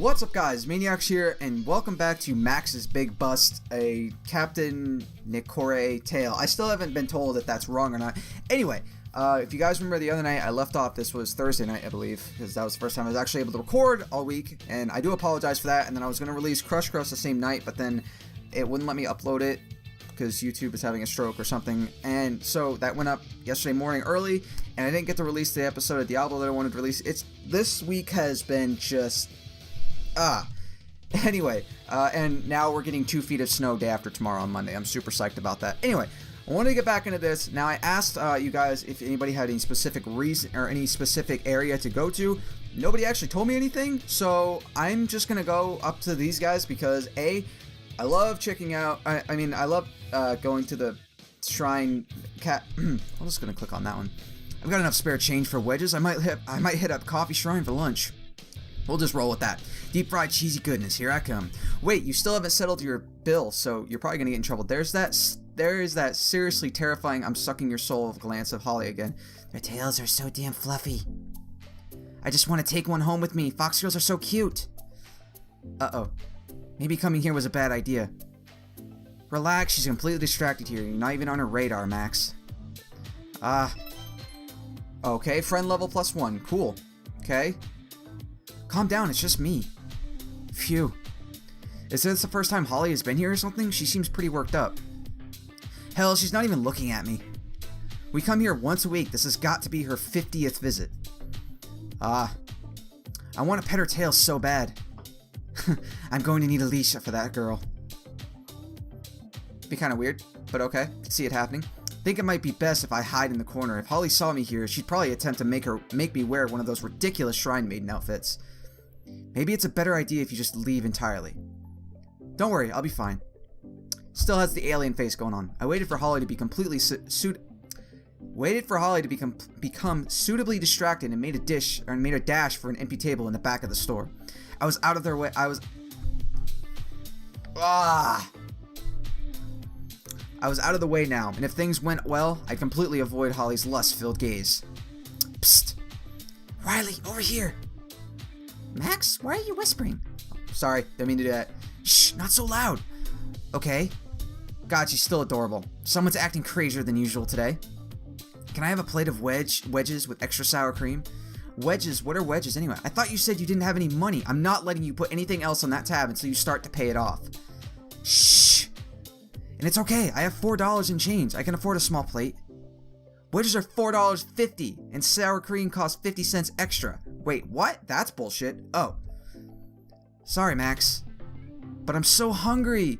What's up guys, Maniacs here, and welcome back to Max's Big Bust, a Captain Nicore tale. I still haven't been told if that's wrong or not. Anyway, if you guys remember the other night I left off, this was Thursday night I believe, because that was the first time I was actually able to record all week, and I do apologize for that. And then I was going to release Crush Crush the same night, but then it wouldn't let me upload it because YouTube is having a stroke or something, and so that went up yesterday morning early, and I didn't get to release the episode of Diablo that I wanted to release. This week has been just anyway, and now we're getting 2 feet of snow day after tomorrow on Monday. I'm super psyched about that. Anyway, I want to get back into this. Now, I asked you guys if anybody had any specific reason or any specific area to go to. Nobody actually told me anything, so I'm just gonna go up to these guys because I love checking out. I mean, I love going to the shrine. I'm just gonna click on that one. I've got enough spare change for wedges. I might hit up Coffee Shrine for lunch. We'll just roll with that. Deep fried cheesy goodness, here I come. Wait, you still haven't settled your bill, so you're probably gonna get in trouble. There is that seriously terrifying I'm sucking your soul glance of Holly again. Their tails are so damn fluffy. I just want to take one home with me. Fox girls are so cute. Uh-oh. Maybe coming here was a bad idea. Relax, she's completely distracted here. You're not even on her radar, Max. Okay, friend level +1. Cool. Okay. Calm down, it's just me. Phew. Is this the first time Holly has been here or something? She seems pretty worked up. Hell, she's not even looking at me. We come here once a week. This has got to be her 50th visit. I want to pet her tail so bad. I'm going to need a leash for that girl. Be kind of weird, but okay. Can see it happening. Think it might be best if I hide in the corner. If Holly saw me here, she'd probably attempt to make me wear one of those ridiculous shrine maiden outfits. Maybe it's a better idea if you just leave entirely. Don't worry, I'll be fine. Still has the alien face going on. I waited for Holly to be completely become suitably distracted and made a dash for an empty table in the back of the store. I was out of their way. I was out of the way now, and if things went well, I'd completely avoid Holly's lust-filled gaze. Psst! Riley, over here! Max, why are you whispering? Sorry, didn't mean to do that. Shh, not so loud! Okay. God, she's still adorable. Someone's acting crazier than usual today. Can I have a plate of wedges with extra sour cream? Wedges? What are wedges anyway? I thought you said you didn't have any money. I'm not letting you put anything else on that tab until you start to pay it off. Shh! And it's okay, I have $4 in change. I can afford a small plate. Wedges are $4.50, and sour cream costs 50 cents extra. Wait, what? That's bullshit. Oh. Sorry, Max. But I'm so hungry,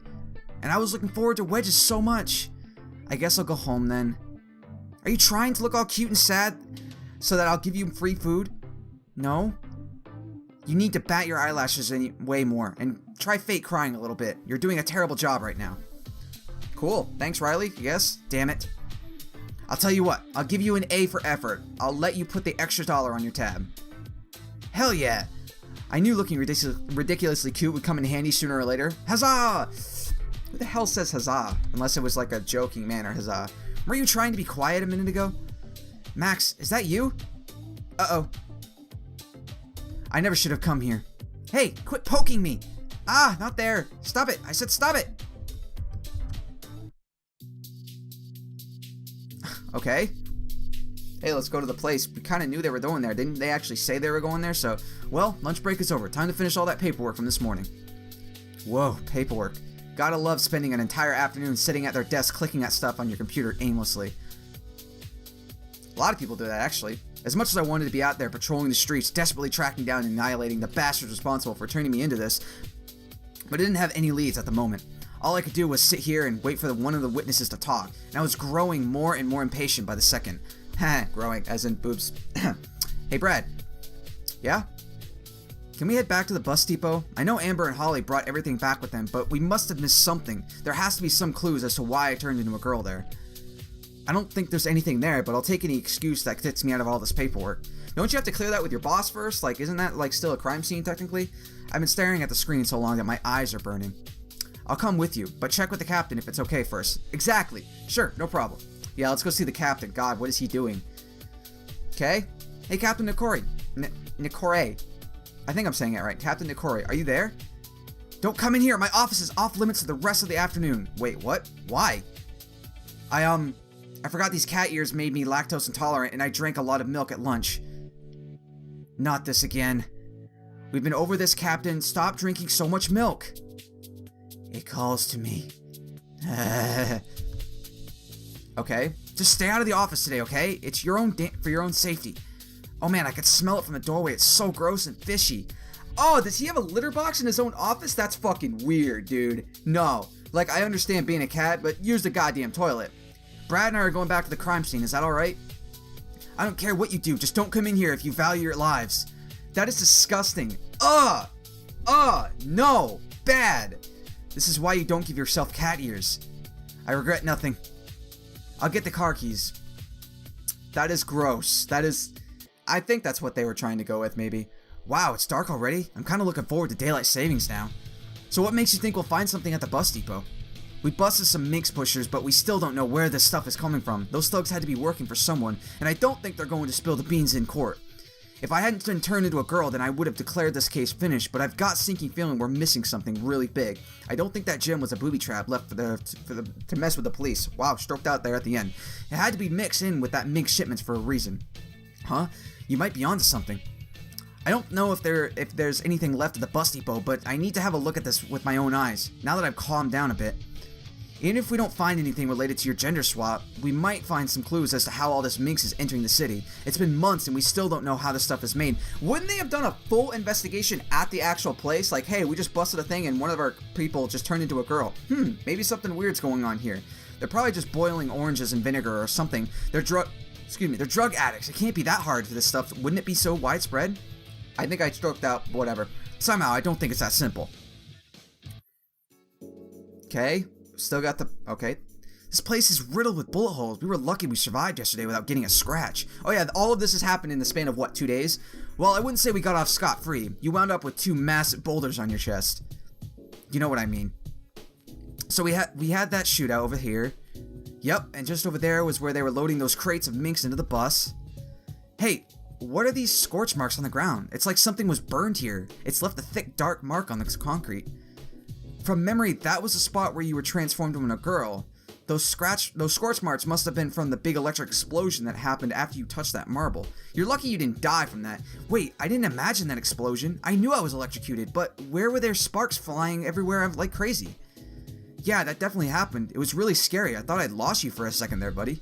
and I was looking forward to wedges so much. I guess I'll go home then. Are you trying to look all cute and sad so that I'll give you free food? No? You need to bat your eyelashes way more, and try fake crying a little bit. You're doing a terrible job right now. Cool. Thanks, Riley, I guess. Damn it. I'll tell you what. I'll give you an A for effort. I'll let you put the extra $1 on your tab. Hell yeah. I knew looking ridiculously cute would come in handy sooner or later. Huzzah! Who the hell says huzzah? Unless it was like a joking manner, huzzah. Were you trying to be quiet a minute ago? Max, is that you? Uh-oh. I never should have come here. Hey, quit poking me. Not there. Stop it. I said stop it. Okay. Hey, let's go to the place. We kind of knew they were going there. Didn't they actually say they were going there? So, well, lunch break is over. Time to finish all that paperwork from this morning. Whoa, paperwork. Gotta love spending an entire afternoon sitting at their desk clicking at stuff on your computer aimlessly. A lot of people do that, actually. As much as I wanted to be out there patrolling the streets, desperately tracking down and annihilating the bastards responsible for turning me into this, but I didn't have any leads at the moment. All I could do was sit here and wait for one of the witnesses to talk, and I was growing more and more impatient by the second. Growing, as in boobs. Hey, Brad. Yeah? Can we head back to the bus depot? I know Amber and Holly brought everything back with them, but we must have missed something. There has to be some clues as to why I turned into a girl there. I don't think there's anything there, but I'll take any excuse that gets me out of all this paperwork. Don't you have to clear that with your boss first? Like, isn't that, like, still a crime scene, technically? I've been staring at the screen so long that my eyes are burning. I'll come with you, but check with the captain if it's okay first. Exactly. Sure, no problem. Yeah, let's go see the captain. God, what is he doing? Okay. Hey, Captain Nicore. I think I'm saying it right. Captain Nikori, are you there? Don't come in here. My office is off limits for the rest of the afternoon. Wait, what? Why? I forgot these cat ears made me lactose intolerant and I drank a lot of milk at lunch. Not this again. We've been over this, Captain. Stop drinking so much milk. It calls to me. Okay, just stay out of the office today, okay? It's your own for your own safety. Oh man, I could smell it from the doorway. It's so gross and fishy. Oh, does he have a litter box in his own office? That's fucking weird, dude. No. Like, I understand being a cat, but use the goddamn toilet. Brad and I are going back to the crime scene. Is that alright? I don't care what you do. Just don't come in here if you value your lives. That is disgusting. No. Bad. This is why you don't give yourself cat ears. I regret nothing. I'll get the car keys. That is gross. I think that's what they were trying to go with, maybe. Wow, it's dark already? I'm kind of looking forward to daylight savings now. So what makes you think we'll find something at the bus depot? We busted some minx pushers, but we still don't know where this stuff is coming from. Those thugs had to be working for someone, and I don't think they're going to spill the beans in court. If I hadn't been turned into a girl, then I would have declared this case finished, but I've got a sinking feeling we're missing something really big. I don't think that gem was a booby trap left to mess with the police. Wow, stroked out there at the end. It had to be mixed in with that minx shipments for a reason. Huh? You might be onto something. I don't know if there's anything left at the bus depot, but I need to have a look at this with my own eyes, now that I've calmed down a bit. Even if we don't find anything related to your gender swap, we might find some clues as to how all this minx is entering the city. It's been months and we still don't know how this stuff is made. Wouldn't they have done a full investigation at the actual place? Like, hey, we just busted a thing and one of our people just turned into a girl. Maybe something weird's going on here. They're probably just boiling oranges in vinegar or something. They're drug addicts. It can't be that hard for this stuff. Wouldn't it be so widespread? I think I stroked out whatever. Somehow, I don't think it's that simple. Okay. Still got okay. This place is riddled with bullet holes. We were lucky we survived yesterday without getting a scratch. Oh yeah, all of this has happened in the span of what, 2 days? Well, I wouldn't say we got off scot-free. You wound up with 2 massive boulders on your chest. You know what I mean. So we had that shootout over here. Yep, and just over there was where they were loading those crates of minks into the bus. Hey, what are these scorch marks on the ground? It's like something was burned here. It's left a thick, dark mark on the concrete. From memory, that was the spot where you were transformed into a girl. Those scorch marks must have been from the big electric explosion that happened after you touched that marble. You're lucky you didn't die from that. Wait, I didn't imagine that explosion. I knew I was electrocuted, but where were there sparks flying everywhere like crazy? Yeah, that definitely happened. It was really scary. I thought I'd lost you for a second there, buddy.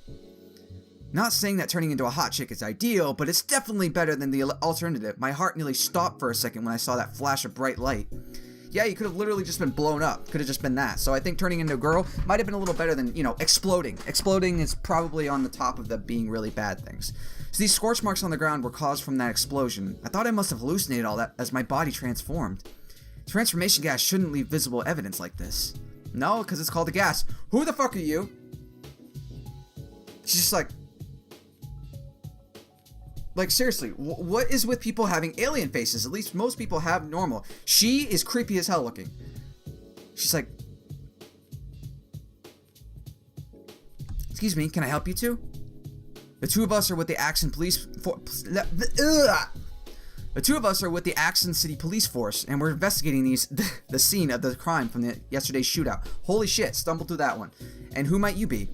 Not saying that turning into a hot chick is ideal, but it's definitely better than the alternative. My heart nearly stopped for a second when I saw that flash of bright light. Yeah, you could have literally just been blown up. Could have just been that. So I think turning into a girl might have been a little better than, exploding. Exploding is probably on the top of the being really bad things. So these scorch marks on the ground were caused from that explosion. I thought I must have hallucinated all that as my body transformed. Transformation gas shouldn't leave visible evidence like this. No, because it's called a gas. Who the fuck are you? She's just like, seriously, what is with people having alien faces? At least most people have normal. She is creepy as hell looking. She's like, excuse me, can I help you two? The two of us are with the Axon The two of us are with the Axon City Police Force, and we're investigating the scene of the crime from yesterday's shootout. Holy shit, stumbled through that one. And who might you be?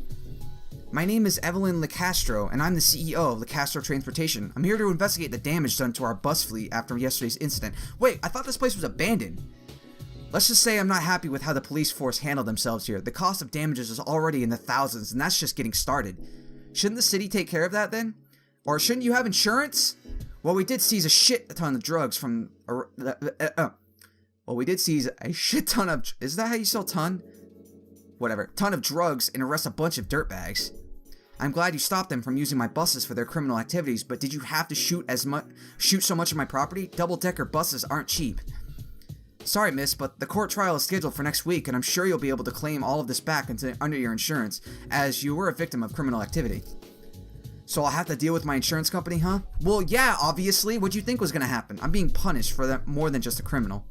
My name is Evelyn LeCastro, and I'm the CEO of LeCastro Transportation. I'm here to investigate the damage done to our bus fleet after yesterday's incident. Wait, I thought this place was abandoned. Let's just say I'm not happy with how the police force handled themselves here. The cost of damages is already in the thousands, and that's just getting started. Shouldn't the city take care of that then? Or shouldn't you have insurance? Well, we did seize a shit ton of drugs from... we did seize a shit ton of... Is that how you spell ton? Whatever. Ton of drugs and arrest a bunch of dirtbags. I'm glad you stopped them from using my buses for their criminal activities, but did you have to shoot so much of my property? Double-decker buses aren't cheap. Sorry, miss, but the court trial is scheduled for next week, and I'm sure you'll be able to claim all of this back under your insurance, as you were a victim of criminal activity. So I'll have to deal with my insurance company, huh? Well, yeah, obviously. What'd you think was gonna happen? I'm being punished for that more than just a criminal.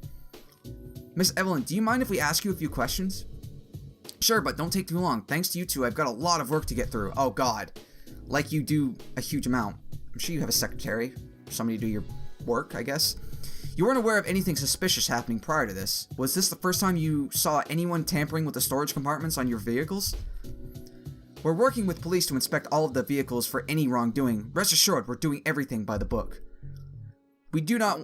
Miss Evelyn, do you mind if we ask you a few questions? Sure, but don't take too long. Thanks to you two, I've got a lot of work to get through. Oh god. Like you do a huge amount. I'm sure you have a secretary. Somebody to do your work, I guess. You weren't aware of anything suspicious happening prior to this. Was this the first time you saw anyone tampering with the storage compartments on your vehicles? We're working with police to inspect all of the vehicles for any wrongdoing. Rest assured, we're doing everything by the book. We do not...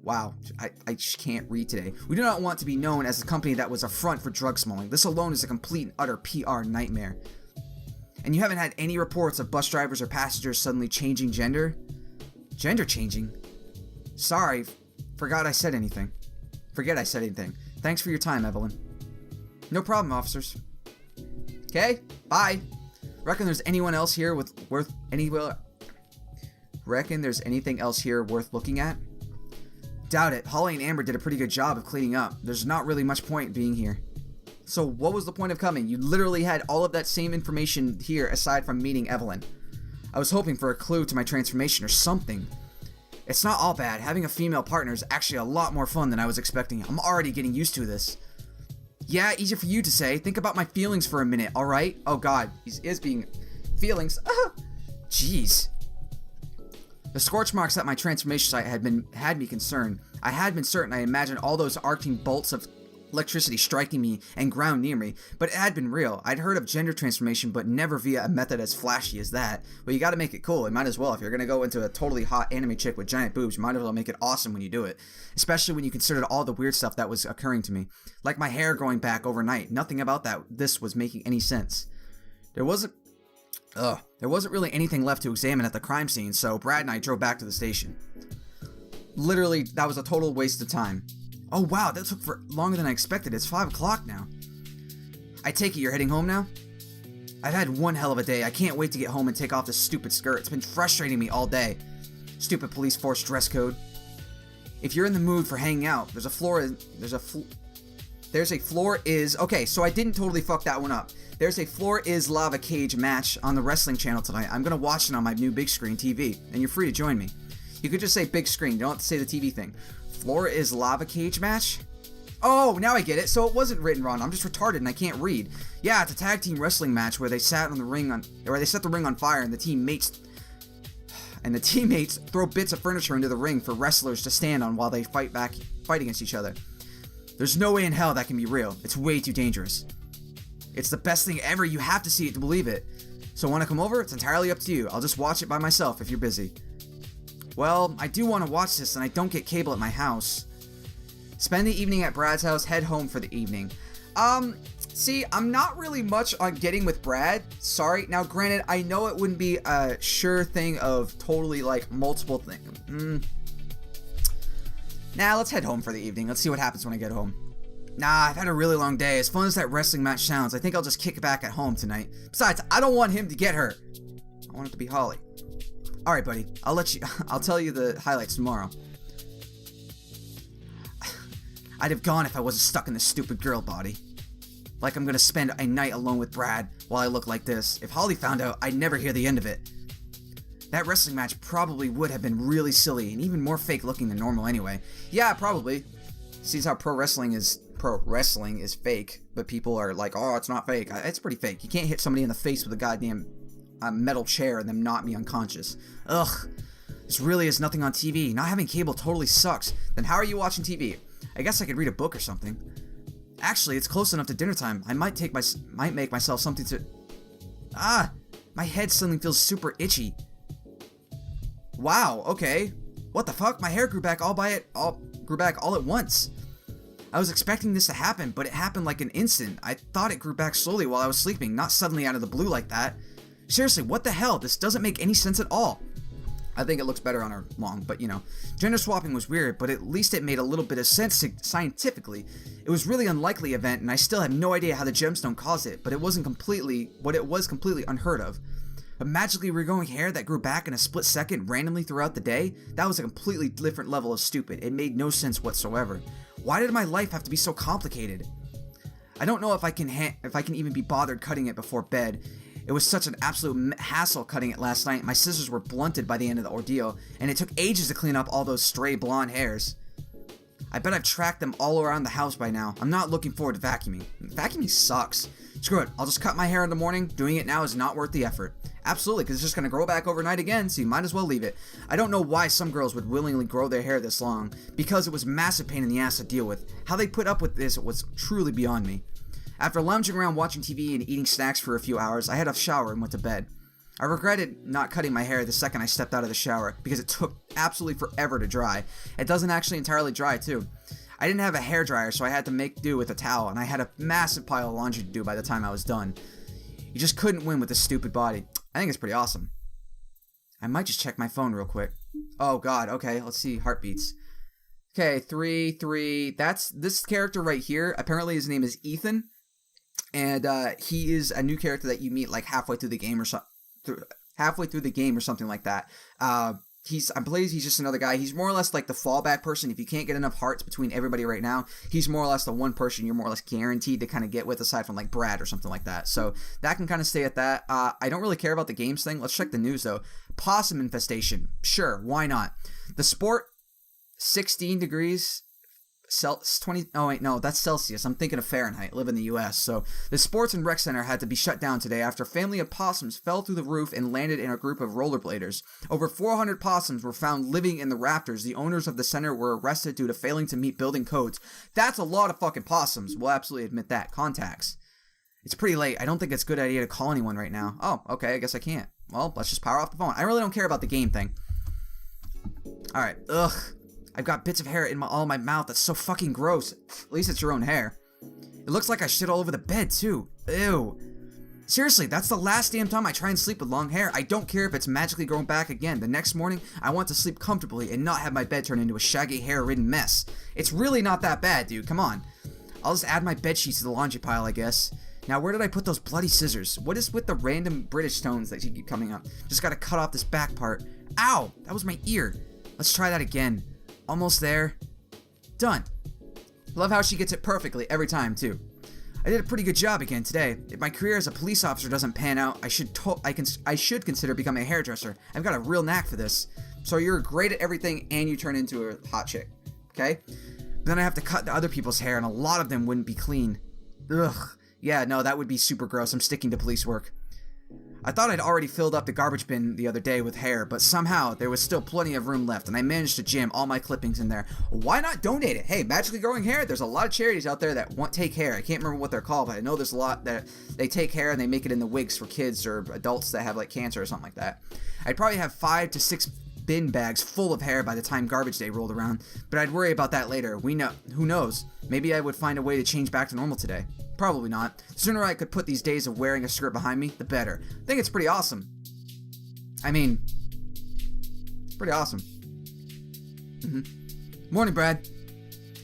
Wow, I just can't read today. We do not want to be known as the company that was a front for drug smuggling. This alone is a complete and utter PR nightmare. And you haven't had any reports of bus drivers or passengers suddenly changing gender? Gender changing? Sorry, forget I said anything. Thanks for your time, Evelyn. No problem, officers. Okay, bye. Reckon there's anything else here worth looking at? Doubt it. Holly and Amber did a pretty good job of cleaning up. There's not really much point being here. So what was the point of coming? You literally had all of that same information here aside from meeting Evelyn. I was hoping for a clue to my transformation or something. It's not all bad. Having a female partner is actually a lot more fun than I was expecting. I'm already getting used to this. Yeah, easier for you to say. Think about my feelings for a minute, alright? Oh god, he is being... Feelings? Jeez. The scorch marks at my transformation site had me concerned. I had been certain I imagined all those arcing bolts of electricity striking me and ground near me, but it had been real. I'd heard of gender transformation, but never via a method as flashy as that. Well, you gotta make it cool. You might as well. If you're gonna go into a totally hot anime chick with giant boobs, you might as well make it awesome when you do it. Especially when you considered all the weird stuff that was occurring to me. Like my hair growing back overnight. Nothing about this was making any sense. There wasn't really anything left to examine at the crime scene, so Brad and I drove back to the station. Literally, that was a total waste of time. Oh wow, that took for longer than I expected. It's 5 o'clock now. I take it you're heading home now? I've had one hell of a day. I can't wait to get home and take off this stupid skirt. It's been frustrating me all day. Stupid police force dress code. If you're in the mood for hanging out, okay, so I didn't totally fuck that one up. There's a floor is lava cage match on the wrestling channel tonight. I'm gonna watch it on my new big screen TV, and you're free to join me. You could just say big screen, you don't have to say the TV thing. Floor is lava cage match? Oh, now I get it. So it wasn't written wrong. I'm just retarded and I can't read. Yeah, it's a tag team wrestling match where they set the ring on fire and the teammates throw bits of furniture into the ring for wrestlers to stand on while they fight against each other. There's no way in hell that can be real. It's way too dangerous. It's the best thing ever. You have to see it to believe it. So want to come over? It's entirely up to you. I'll just watch it by myself if you're busy. Well, I do want to watch this and I don't get cable at my house. Spend the evening at Brad's house, head home for the evening. See, I'm not really much on getting with Brad. Sorry. Now, granted, I know it wouldn't be a sure thing of totally, like, multiple things. Nah, let's head home for the evening. Let's see what happens when I get home. Nah, I've had a really long day. As fun as that wrestling match sounds, I think I'll just kick it back at home tonight. Besides, I don't want him to get hurt. I want it to be Holly. Alright, buddy. I'll tell you the highlights tomorrow. I'd have gone if I wasn't stuck in this stupid girl body. Like I'm gonna spend a night alone with Brad while I look like this. If Holly found out, I'd never hear the end of it. That wrestling match probably would have been really silly and even more fake looking than normal anyway. Yeah, probably. Sees how pro wrestling is fake, but people are like, oh, it's not fake. It's pretty fake. You can't hit somebody in the face with a goddamn metal chair and them knock me unconscious. Ugh. This really is nothing on TV. Not having cable totally sucks. Then how are you watching TV? I guess I could read a book or something. Actually, it's close enough to dinner time. I might make myself something to... My head suddenly feels super itchy. Wow, okay. What the fuck? My hair grew back all at once. I was expecting this to happen, but it happened like an instant. I thought it grew back slowly while I was sleeping, not suddenly out of the blue like that. Seriously, what the hell? This doesn't make any sense at all. I think it looks better on her long, but you know. Gender swapping was weird, but at least it made a little bit of sense scientifically. It was really unlikely event, and I still have no idea how the gemstone caused it, but it was completely unheard of. But magically regrowing hair that grew back in a split second randomly throughout the day, that was a completely different level of stupid. It made no sense whatsoever. Why did my life have to be so complicated? I don't know if I can even be bothered cutting it before bed. It was such an absolute hassle cutting it last night. My scissors were blunted by the end of the ordeal, and it took ages to clean up all those stray blonde hairs. I bet I've tracked them all around the house by now. I'm not looking forward to vacuuming. Vacuuming sucks. Screw it, I'll just cut my hair in the morning. Doing it now is not worth the effort. Absolutely, because it's just going to grow back overnight again, so you might as well leave it. I don't know why some girls would willingly grow their hair this long, because it was a massive pain in the ass to deal with. How they put up with this was truly beyond me. After lounging around watching TV and eating snacks for a few hours, I had a shower and went to bed. I regretted not cutting my hair the second I stepped out of the shower, because it took absolutely forever to dry. It doesn't actually entirely dry, too. I didn't have a hair dryer, so I had to make do with a towel, and I had a massive pile of laundry to do by the time I was done. You just couldn't win with this stupid body. I think it's pretty awesome. I might just check my phone real quick. Oh god, okay, let's see heartbeats. Okay, 3. That's this character right here. Apparently his name is Ethan. And he is a new character that you meet like halfway through the game or something like that. I believe he's just another guy. He's more or less like the fallback person. If you can't get enough hearts between everybody right now, he's more or less the one person you're more or less guaranteed to kind of get with, aside from like Brad or something like that. So that can kind of stay at that. I don't really care about the games thing. Let's check the news though. Possum infestation. Sure, why not? The sport, 16 degrees. 20. Oh wait, no, that's Celsius. I'm thinking of Fahrenheit. Live in the U.S. So the sports and rec center had to be shut down today after a family of possums fell through the roof and landed in a group of rollerbladers. Over 400 possums were found living in the rafters. The owners of the center were arrested due to failing to meet building codes. That's a lot of fucking possums. We'll absolutely admit that. Contacts. It's pretty late. I don't think it's a good idea to call anyone right now. Oh, okay. I guess I can't. Well, let's just power off the phone. I really don't care about the game thing. All right. Ugh. I've got bits of hair in all my mouth. That's so fucking gross. At least it's your own hair. It looks like I shit all over the bed, too. Ew. Seriously, that's the last damn time I try and sleep with long hair. I don't care if it's magically growing back again. The next morning, I want to sleep comfortably and not have my bed turn into a shaggy, hair-ridden mess. It's really not that bad, dude. Come on. I'll just add my bed sheets to the laundry pile, I guess. Now, where did I put those bloody scissors? What is with the random British tones that keep coming up? Just gotta cut off this back part. Ow! That was my ear. Let's try that again. Almost there. Done. Love how she gets it perfectly every time, too. I did a pretty good job again today. If my career as a police officer doesn't pan out, I should consider becoming a hairdresser. I've got a real knack for this. So you're great at everything and you turn into a hot chick. Okay? But then I have to cut the other people's hair and a lot of them wouldn't be clean. Ugh. Yeah, no, that would be super gross. I'm sticking to police work. I thought I'd already filled up the garbage bin the other day with hair, but somehow there was still plenty of room left, and I managed to jam all my clippings in there. Why not donate it? Hey, magically growing hair, there's a lot of charities out there that take hair. I can't remember what they're called, but I know there's a lot that they take hair and they make it into wigs for kids or adults that have like cancer or something like that. I'd probably have 5 to 6 bin bags full of hair by the time garbage day rolled around, but I'd worry about that later. Who knows? Maybe I would find a way to change back to normal today. Probably not. The sooner I could put these days of wearing a skirt behind me, the better. I think it's pretty awesome. I mean, it's pretty awesome. Morning, Brad.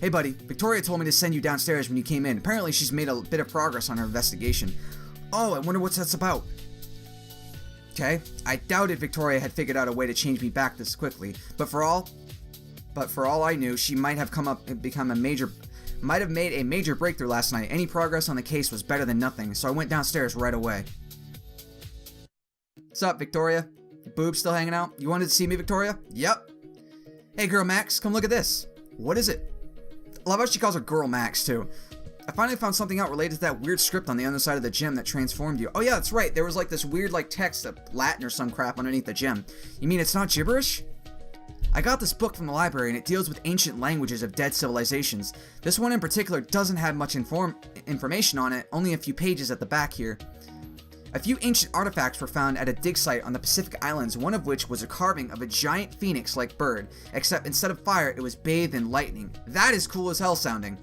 Hey, buddy. Victoria told me to send you downstairs when you came in. Apparently, she's made a bit of progress on her investigation. Oh, I wonder what that's about. Okay. I doubted Victoria had figured out a way to change me back this quickly, but for all I knew, she might have might have made a major breakthrough last night. Any progress on the case was better than nothing, so I went downstairs right away. What's up, Victoria? Boobs still hanging out? You wanted to see me, Victoria? Yep. Hey, Girl Max, come look at this. What is it? I love how she calls her Girl Max, too. I finally found something out related to that weird script on the other side of the gem that transformed you. Oh yeah, that's right. There was like this weird like text of Latin or some crap underneath the gem. You mean it's not gibberish? I got this book from the library and it deals with ancient languages of dead civilizations. This one in particular doesn't have much information on it, only a few pages at the back here. A few ancient artifacts were found at a dig site on the Pacific Islands, one of which was a carving of a giant phoenix-like bird, except instead of fire, it was bathed in lightning. That is cool as hell sounding.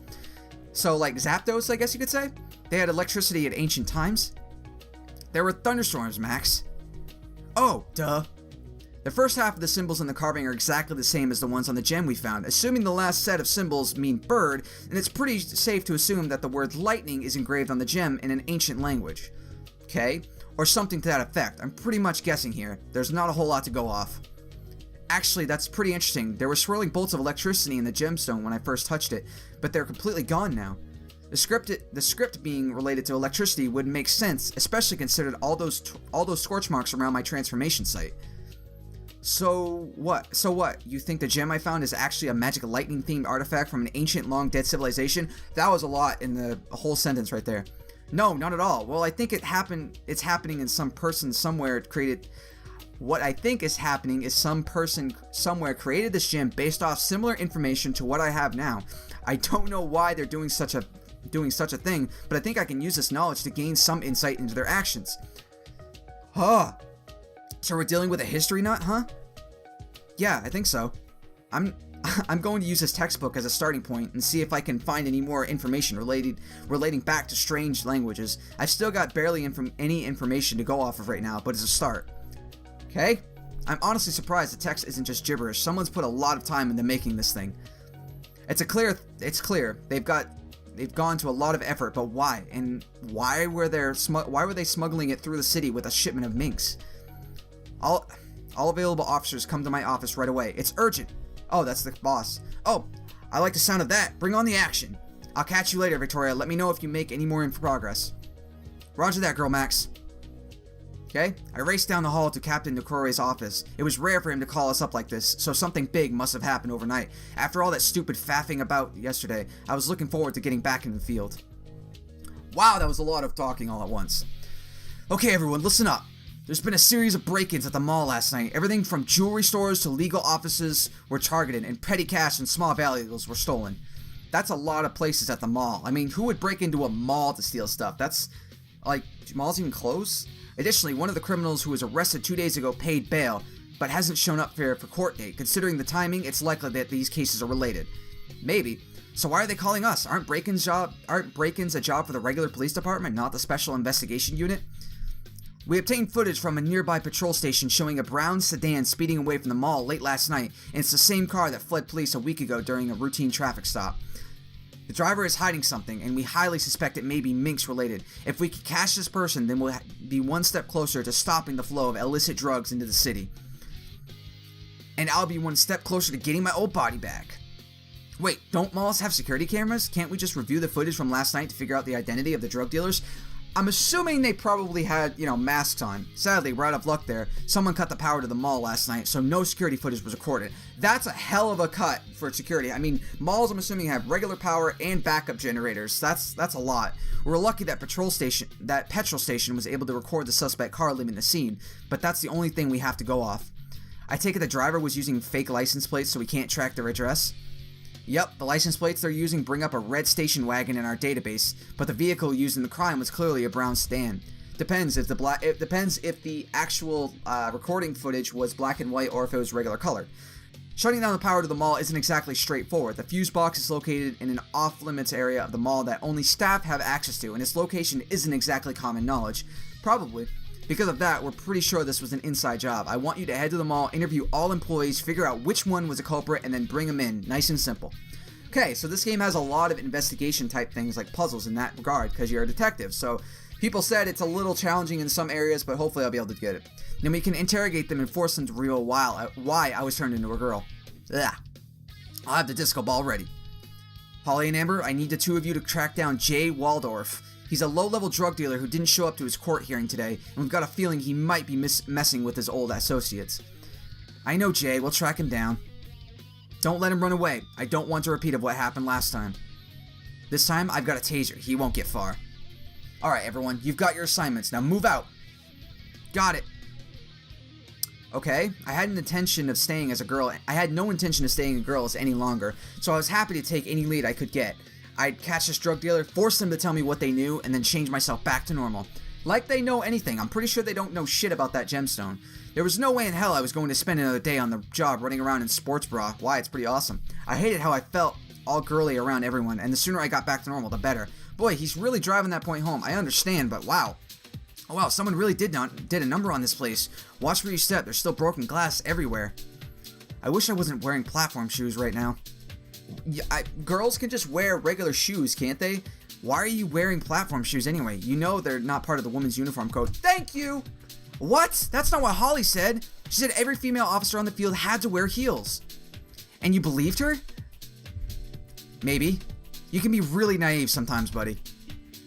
So like Zapdos, I guess you could say? They had electricity at ancient times? There were thunderstorms, Max. Oh, duh. The first half of the symbols in the carving are exactly the same as the ones on the gem we found. Assuming the last set of symbols mean bird, then it's pretty safe to assume that the word lightning is engraved on the gem in an ancient language. Okay? Or something to that effect. I'm pretty much guessing here. There's not a whole lot to go off. Actually, that's pretty interesting. There were swirling bolts of electricity in the gemstone when I first touched it, but they're completely gone now. The script being related to electricity would make sense, especially considered all those scorch marks around my transformation site. So what? You think the gem I found is actually a magic lightning themed artifact from an ancient long dead civilization? That was a lot in the whole sentence right there. No, not at all. Well, I think it's happening in some person somewhere created. What I think is happening is some person somewhere created this gym based off similar information to what I have now. I don't know why they're doing such a thing, but I think I can use this knowledge to gain some insight into their actions. Huh. So we're dealing with a history nut, huh? Yeah, I think so. I'm going to use this textbook as a starting point and see if I can find any more information relating back to strange languages. I've still got barely any information to go off of right now, but it's a start. Okay? I'm honestly surprised the text isn't just gibberish. Someone's put a lot of time into making this thing. It's clear. They've gone to a lot of effort, but why? And why were they smuggling it through the city with a shipment of minks? All available officers come to my office right away. It's urgent. Oh, that's the boss. Oh, I like the sound of that. Bring on the action. I'll catch you later, Victoria. Let me know if you make any more progress. Roger that, girl Max. Okay, I raced down the hall to Captain Nkore's office. It was rare for him to call us up like this, so something big must have happened overnight. After all that stupid faffing about yesterday, I was looking forward to getting back in the field. Wow, that was a lot of talking all at once. Okay, everyone, listen up. There's been a series of break-ins at the mall last night. Everything from jewelry stores to legal offices were targeted, and petty cash and small valuables were stolen. That's a lot of places at the mall. I mean, who would break into a mall to steal stuff? That's, like, do malls even close? Additionally, one of the criminals who was arrested 2 days ago paid bail, but hasn't shown up for court date. Considering the timing, it's likely that these cases are related. Maybe. So why are they calling us? Aren't break-ins a job for the regular police department, not the special investigation unit? We obtained footage from a nearby patrol station showing a brown sedan speeding away from the mall late last night, and it's the same car that fled police a week ago during a routine traffic stop. The driver is hiding something, and we highly suspect it may be minks related. If we can catch this person, then we'll be one step closer to stopping the flow of illicit drugs into the city. And I'll be one step closer to getting my old body back. Wait, don't malls have security cameras? Can't we just review the footage from last night to figure out the identity of the drug dealers? I'm assuming they probably had, masks on. Sadly, we're out of luck there. Someone cut the power to the mall last night, so no security footage was recorded. That's a hell of a cut for security. I mean, malls, I'm assuming, have regular power and backup generators. That's a lot. We're lucky that petrol station was able to record the suspect car leaving the scene, but that's the only thing we have to go off. I take it the driver was using fake license plates so we can't track their address? Yep, the license plates they're using bring up a red station wagon in our database, but the vehicle used in the crime was clearly a brown sedan. Depends if the actual recording footage was black and white or if it was regular color. Shutting down the power to the mall isn't exactly straightforward. The fuse box is located in an off-limits area of the mall that only staff have access to, and its location isn't exactly common knowledge. Probably. Because of that, we're pretty sure this was an inside job. I want you to head to the mall, interview all employees, figure out which one was a culprit, and then bring them in. Nice and simple. Okay, so this game has a lot of investigation type things like puzzles in that regard, because you're a detective. So people said it's a little challenging in some areas, but hopefully I'll be able to get it. Then we can interrogate them and force them to reveal why I was turned into a girl. Ugh. I'll have the disco ball ready. Holly and Amber, I need the two of you to track down Jay Waldorf. He's a low-level drug dealer who didn't show up to his court hearing today, and we've got a feeling he might be messing with his old associates. I know Jay, we'll track him down. Don't let him run away. I don't want a repeat of what happened last time. This time, I've got a taser. He won't get far. Alright, everyone, you've got your assignments. Now move out. Got it. Okay, I had no intention of staying as girls any longer, so I was happy to take any lead I could get. I'd catch this drug dealer, force them to tell me what they knew, and then change myself back to normal. Like they know anything. I'm pretty sure they don't know shit about that gemstone. There was no way in hell I was going to spend another day on the job running around in sports bra. Why, it's pretty awesome. I hated how I felt all girly around everyone, and the sooner I got back to normal, the better. Boy, he's really driving that point home. I understand, but wow. Oh wow, someone really did a number on this place. Watch where you step. There's still broken glass everywhere. I wish I wasn't wearing platform shoes right now. Girls can just wear regular shoes, can't they? Why are you wearing platform shoes anyway? You know they're not part of the women's uniform code. Thank you! What? That's not what Holly said. She said every female officer on the field had to wear heels. And you believed her? Maybe. You can be really naive sometimes, buddy.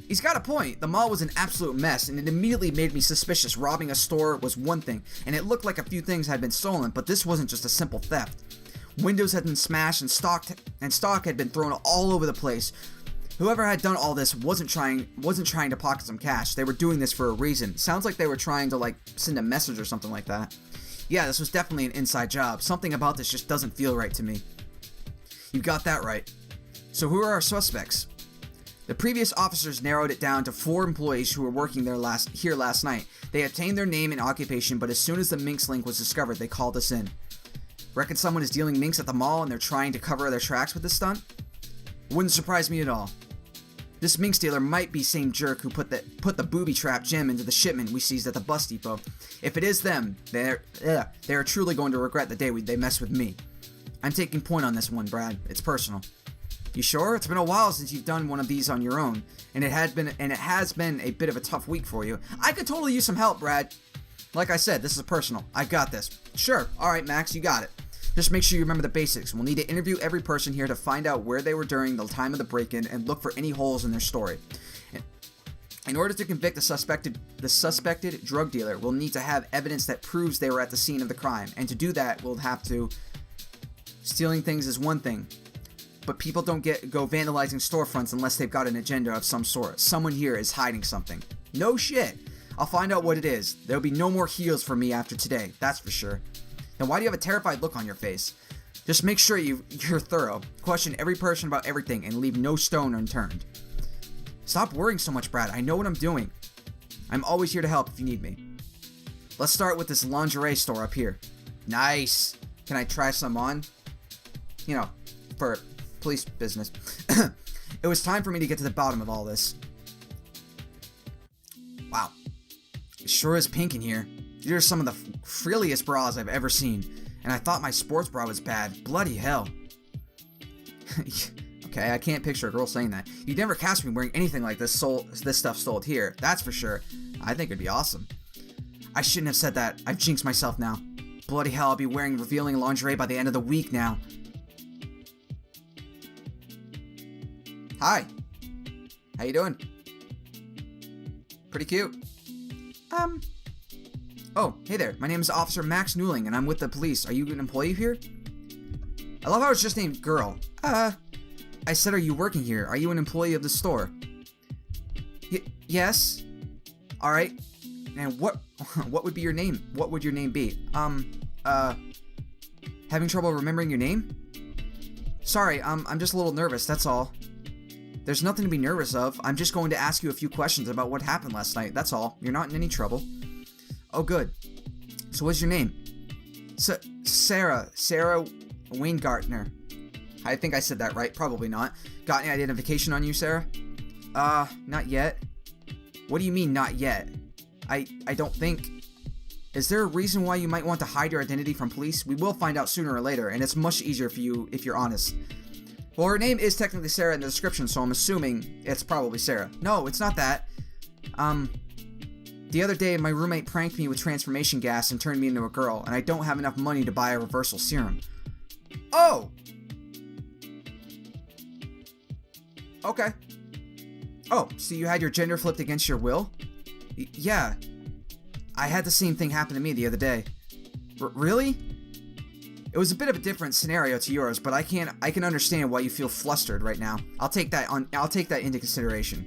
He's got a point. The mall was an absolute mess, and it immediately made me suspicious. Robbing a store was one thing, and it looked like a few things had been stolen, but this wasn't just a simple theft. Windows had been smashed and stock had been thrown all over the place. Whoever had done all this wasn't trying to pocket some cash. They were doing this for a reason. Sounds like they were trying to, like, send a message or something like that. Yeah, this was definitely an inside job. Something about this just doesn't feel right to me. You got that right. So who are our suspects? The previous officers narrowed it down to 4 employees who were working there here last night. They obtained their name and occupation, but as soon as the minx link was discovered, they called us in. Reckon someone is dealing minks at the mall and they're trying to cover their tracks with this stunt? Wouldn't surprise me at all. This minx dealer might be same jerk who put the booby-trapped gem into the shipment we seized at the bus depot. If it is them, they are truly going to regret the day they mess with me. I'm taking point on this one, Brad. It's personal. You sure? It's been a while since you've done one of these on your own, and it has been a bit of a tough week for you. I could totally use some help, Brad. Like I said, this is personal. I got this. Sure. All right, Max, you got it. Just make sure you remember the basics. We'll need to interview every person here to find out where they were during the time of the break-in and look for any holes in their story. In order to convict the suspected drug dealer, we'll need to have evidence that proves they were at the scene of the crime. And to do that, we'll have to... Stealing things is one thing, but people don't go vandalizing storefronts unless they've got an agenda of some sort. Someone here is hiding something. No shit. I'll find out what it is. There'll be no more heels for me after today, that's for sure. Then why do you have a terrified look on your face? Just make sure you're thorough. Question every person about everything and leave no stone unturned. Stop worrying so much, Brad. I know what I'm doing. I'm always here to help if you need me. Let's start with this lingerie store up here. Nice. Can I try some on? You know, for police business. It was time for me to get to the bottom of all this. Wow. It sure is pink in here. These are some of the frilliest bras I've ever seen. And I thought my sports bra was bad. Bloody hell. Okay, I can't picture a girl saying that. You'd never catch me wearing anything like this stuff sold here. That's for sure. I think it'd be awesome. I shouldn't have said that. I've jinxed myself now. Bloody hell, I'll be wearing revealing lingerie by the end of the week now. Hi. How you doing? Pretty cute. Oh, hey there. My name is Officer Max Newling, and I'm with the police. Are you an employee here? I love how it's just named Girl. I said, are you working here? Are you an employee of the store? Yes. Alright. And what would be your name? What would your name be? Having trouble remembering your name? Sorry, I'm just a little nervous, that's all. There's nothing to be nervous of. I'm just going to ask you a few questions about what happened last night, that's all. You're not in any trouble. Oh, good. So what's your name? Sarah Weingartner. I think I said that right. Probably not. Got any identification on you, Sarah? Not yet. What do you mean, not yet? I don't think... Is there a reason why you might want to hide your identity from police? We will find out sooner or later, and it's much easier for you if you're honest. Well, her name is technically Sarah in the description, so I'm assuming it's probably Sarah. No, it's not that. The other day, my roommate pranked me with transformation gas and turned me into a girl, and I don't have enough money to buy a reversal serum. Oh! Okay. Oh, so you had your gender flipped against your will? Yeah. I had the same thing happen to me the other day. Really? It was a bit of a different scenario to yours, but I can understand why you feel flustered right now. I'll take that into consideration.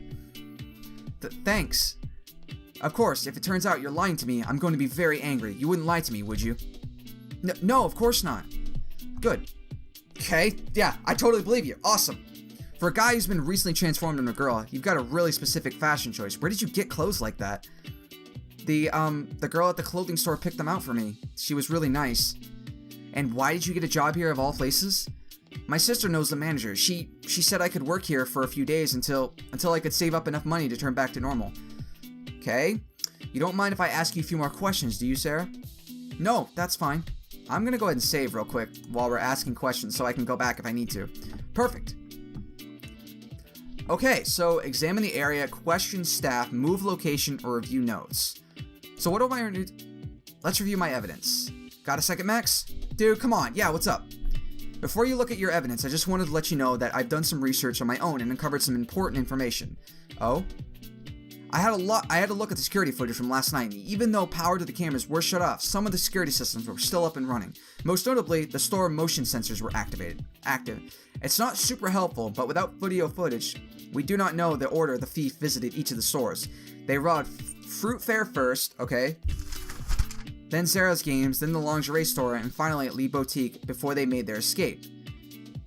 Thanks. Of course, if it turns out you're lying to me, I'm going to be very angry. You wouldn't lie to me, would you? No, of course not. Good. Okay, yeah, I totally believe you. Awesome. For a guy who's been recently transformed into a girl, you've got a really specific fashion choice. Where did you get clothes like that? The girl at the clothing store picked them out for me. She was really nice. And why did you get a job here of all places? My sister knows the manager. She said I could work here for a few days until I could save up enough money to turn back to normal. Okay. You don't mind if I ask you a few more questions, do you, Sarah? No, that's fine. I'm gonna go ahead and save real quick while we're asking questions so I can go back if I need to. Perfect. Okay, so examine the area, question staff, move location, or review notes. So what do I do? Let's review my evidence. Got a second, Max? Dude, come on. Yeah, what's up? Before you look at your evidence, I just wanted to let you know that I've done some research on my own and uncovered some important information. Oh? I had to look at the security footage from last night, and even though power to the cameras were shut off, some of the security systems were still up and running. Most notably, the store motion sensors were active. It's not super helpful, but without video footage, we do not know the order the thief visited each of the stores. They robbed Fruit Fair first, okay? Then Sarah's Games, then the lingerie store, and finally at Lee Boutique before they made their escape.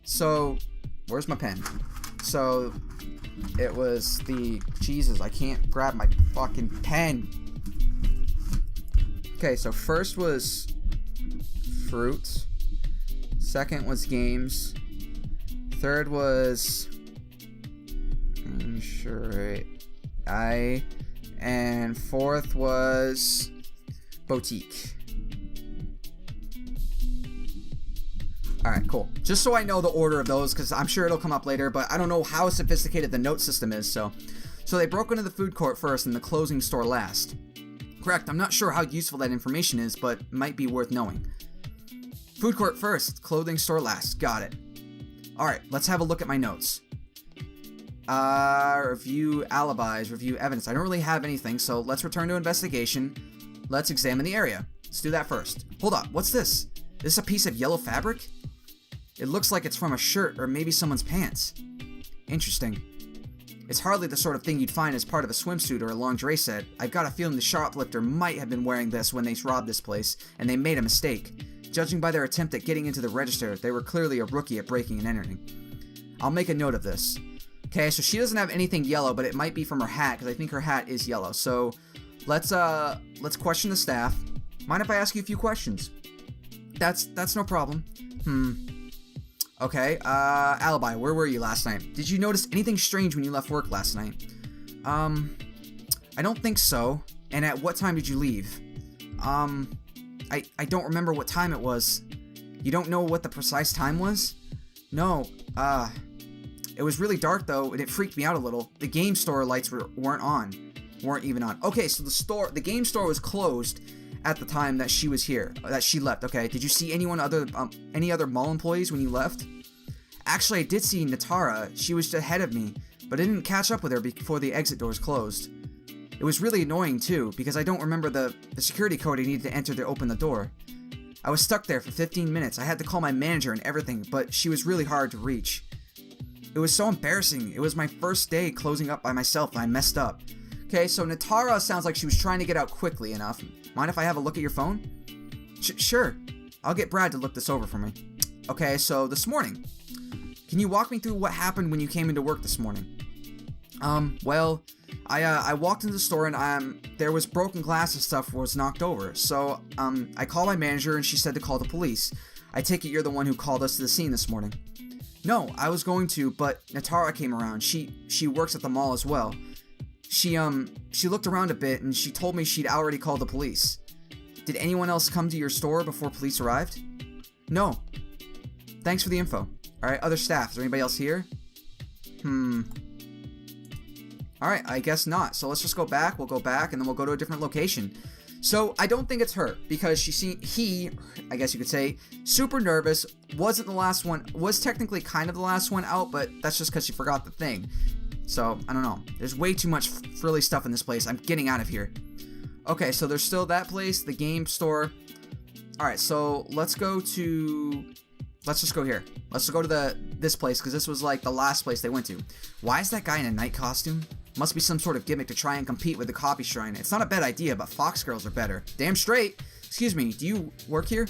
So, where's my pen? So, it was the... Jesus, I can't grab my fucking pen. Okay, so first was Fruit. Second was Games. Third was... And fourth was... Boutique. Alright, cool. Just so I know the order of those, because I'm sure it'll come up later, but I don't know how sophisticated the note system is, so they broke into the food court first and the clothing store last. Correct, I'm not sure how useful that information is, but might be worth knowing. Food court first, clothing store last. Got it. Alright, let's have a look at my notes. Review alibis, review evidence. I don't really have anything, so let's return to investigation. Let's examine the area. Let's do that first. Hold up, what's this? Is this a piece of yellow fabric? It looks like it's from a shirt or maybe someone's pants. Interesting. It's hardly the sort of thing you'd find as part of a swimsuit or a lingerie set. I've got a feeling the shoplifter might have been wearing this when they robbed this place, and they made a mistake. Judging by their attempt at getting into the register, they were clearly a rookie at breaking and entering. I'll make a note of this. Okay, so she doesn't have anything yellow, but it might be from her hat, because I think her hat is yellow. So, let's question the staff. Mind if I ask you a few questions? That's no problem. Okay, alibi, where were you last night? Did you notice anything strange when you left work last night? I don't think so. And at what time did you leave? I don't remember what time it was. You don't know what the precise time was? No, it was really dark though, and it freaked me out a little. The game store lights weren't even on. Okay, so the game store was closed at the time that she was here, that she left. Okay, did you see any other mall employees when you left? Actually, I did see Natara. She was ahead of me, but I didn't catch up with her before the exit doors closed. It was really annoying too, because I don't remember the security code I needed to enter to open the door. I was stuck there for 15 minutes. I had to call my manager and everything, but she was really hard to reach. It was so embarrassing. It was my first day closing up by myself and I messed up. Okay, so Natara sounds like she was trying to get out quickly enough. Mind if I have a look at your phone? Sure. I'll get Brad to look this over for me. Okay, so this morning. Can you walk me through what happened when you came into work this morning? Well, I walked into the store and there was broken glass and stuff was knocked over. So, I called my manager and she said to call the police. I take it you're the one who called us to the scene this morning. No, I was going to, but Natara came around. She works at the mall as well. She looked around a bit and she told me she'd already called the police. Did anyone else come to your store before police arrived? No. Thanks for the info. Alright, other staff. Is there anybody else here? Alright, I guess not. So let's just go back. We'll go back and then we'll go to a different location. So I don't think it's her because he, I guess you could say, super nervous. Wasn't the last one. Was technically kind of the last one out, but that's just because she forgot the thing. So, I don't know. There's way too much frilly stuff in this place. I'm getting out of here. Okay, so there's still that place, the game store. Alright, so let's just go here. Let's go to this place, because this was like the last place they went to. Why is that guy in a night costume? Must be some sort of gimmick to try and compete with the copy shrine. It's not a bad idea, but Fox girls are better. Damn straight. Excuse me, do you work here?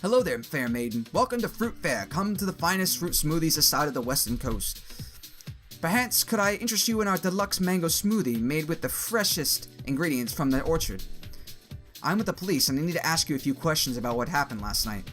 Hello there, fair maiden. Welcome to Fruit Fair. Come to the finest fruit smoothies this side of the western coast. Perhaps could I interest you in our deluxe mango smoothie made with the freshest ingredients from the orchard? I'm with the police and I need to ask you a few questions about what happened last night.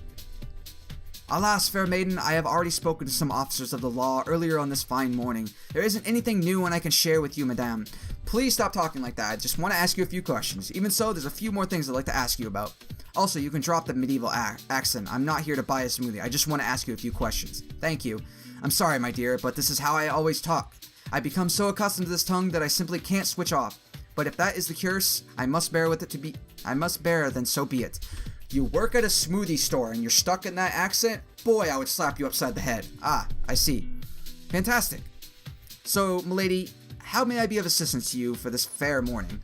Alas, fair maiden, I have already spoken to some officers of the law earlier on this fine morning. There isn't anything new and I can share with you, madame. Please stop talking like that. I just want to ask you a few questions. Even so, there's a few more things I'd like to ask you about. Also, you can drop the medieval accent. I'm not here to buy a smoothie. I just want to ask you a few questions. Thank you. I'm sorry, my dear, but this is how I always talk. I've become so accustomed to this tongue that I simply can't switch off. But if that is the curse, I must bear, then so be it. You work at a smoothie store and you're stuck in that accent? Boy, I would slap you upside the head. Ah, I see. Fantastic. So, milady, how may I be of assistance to you for this fair morning?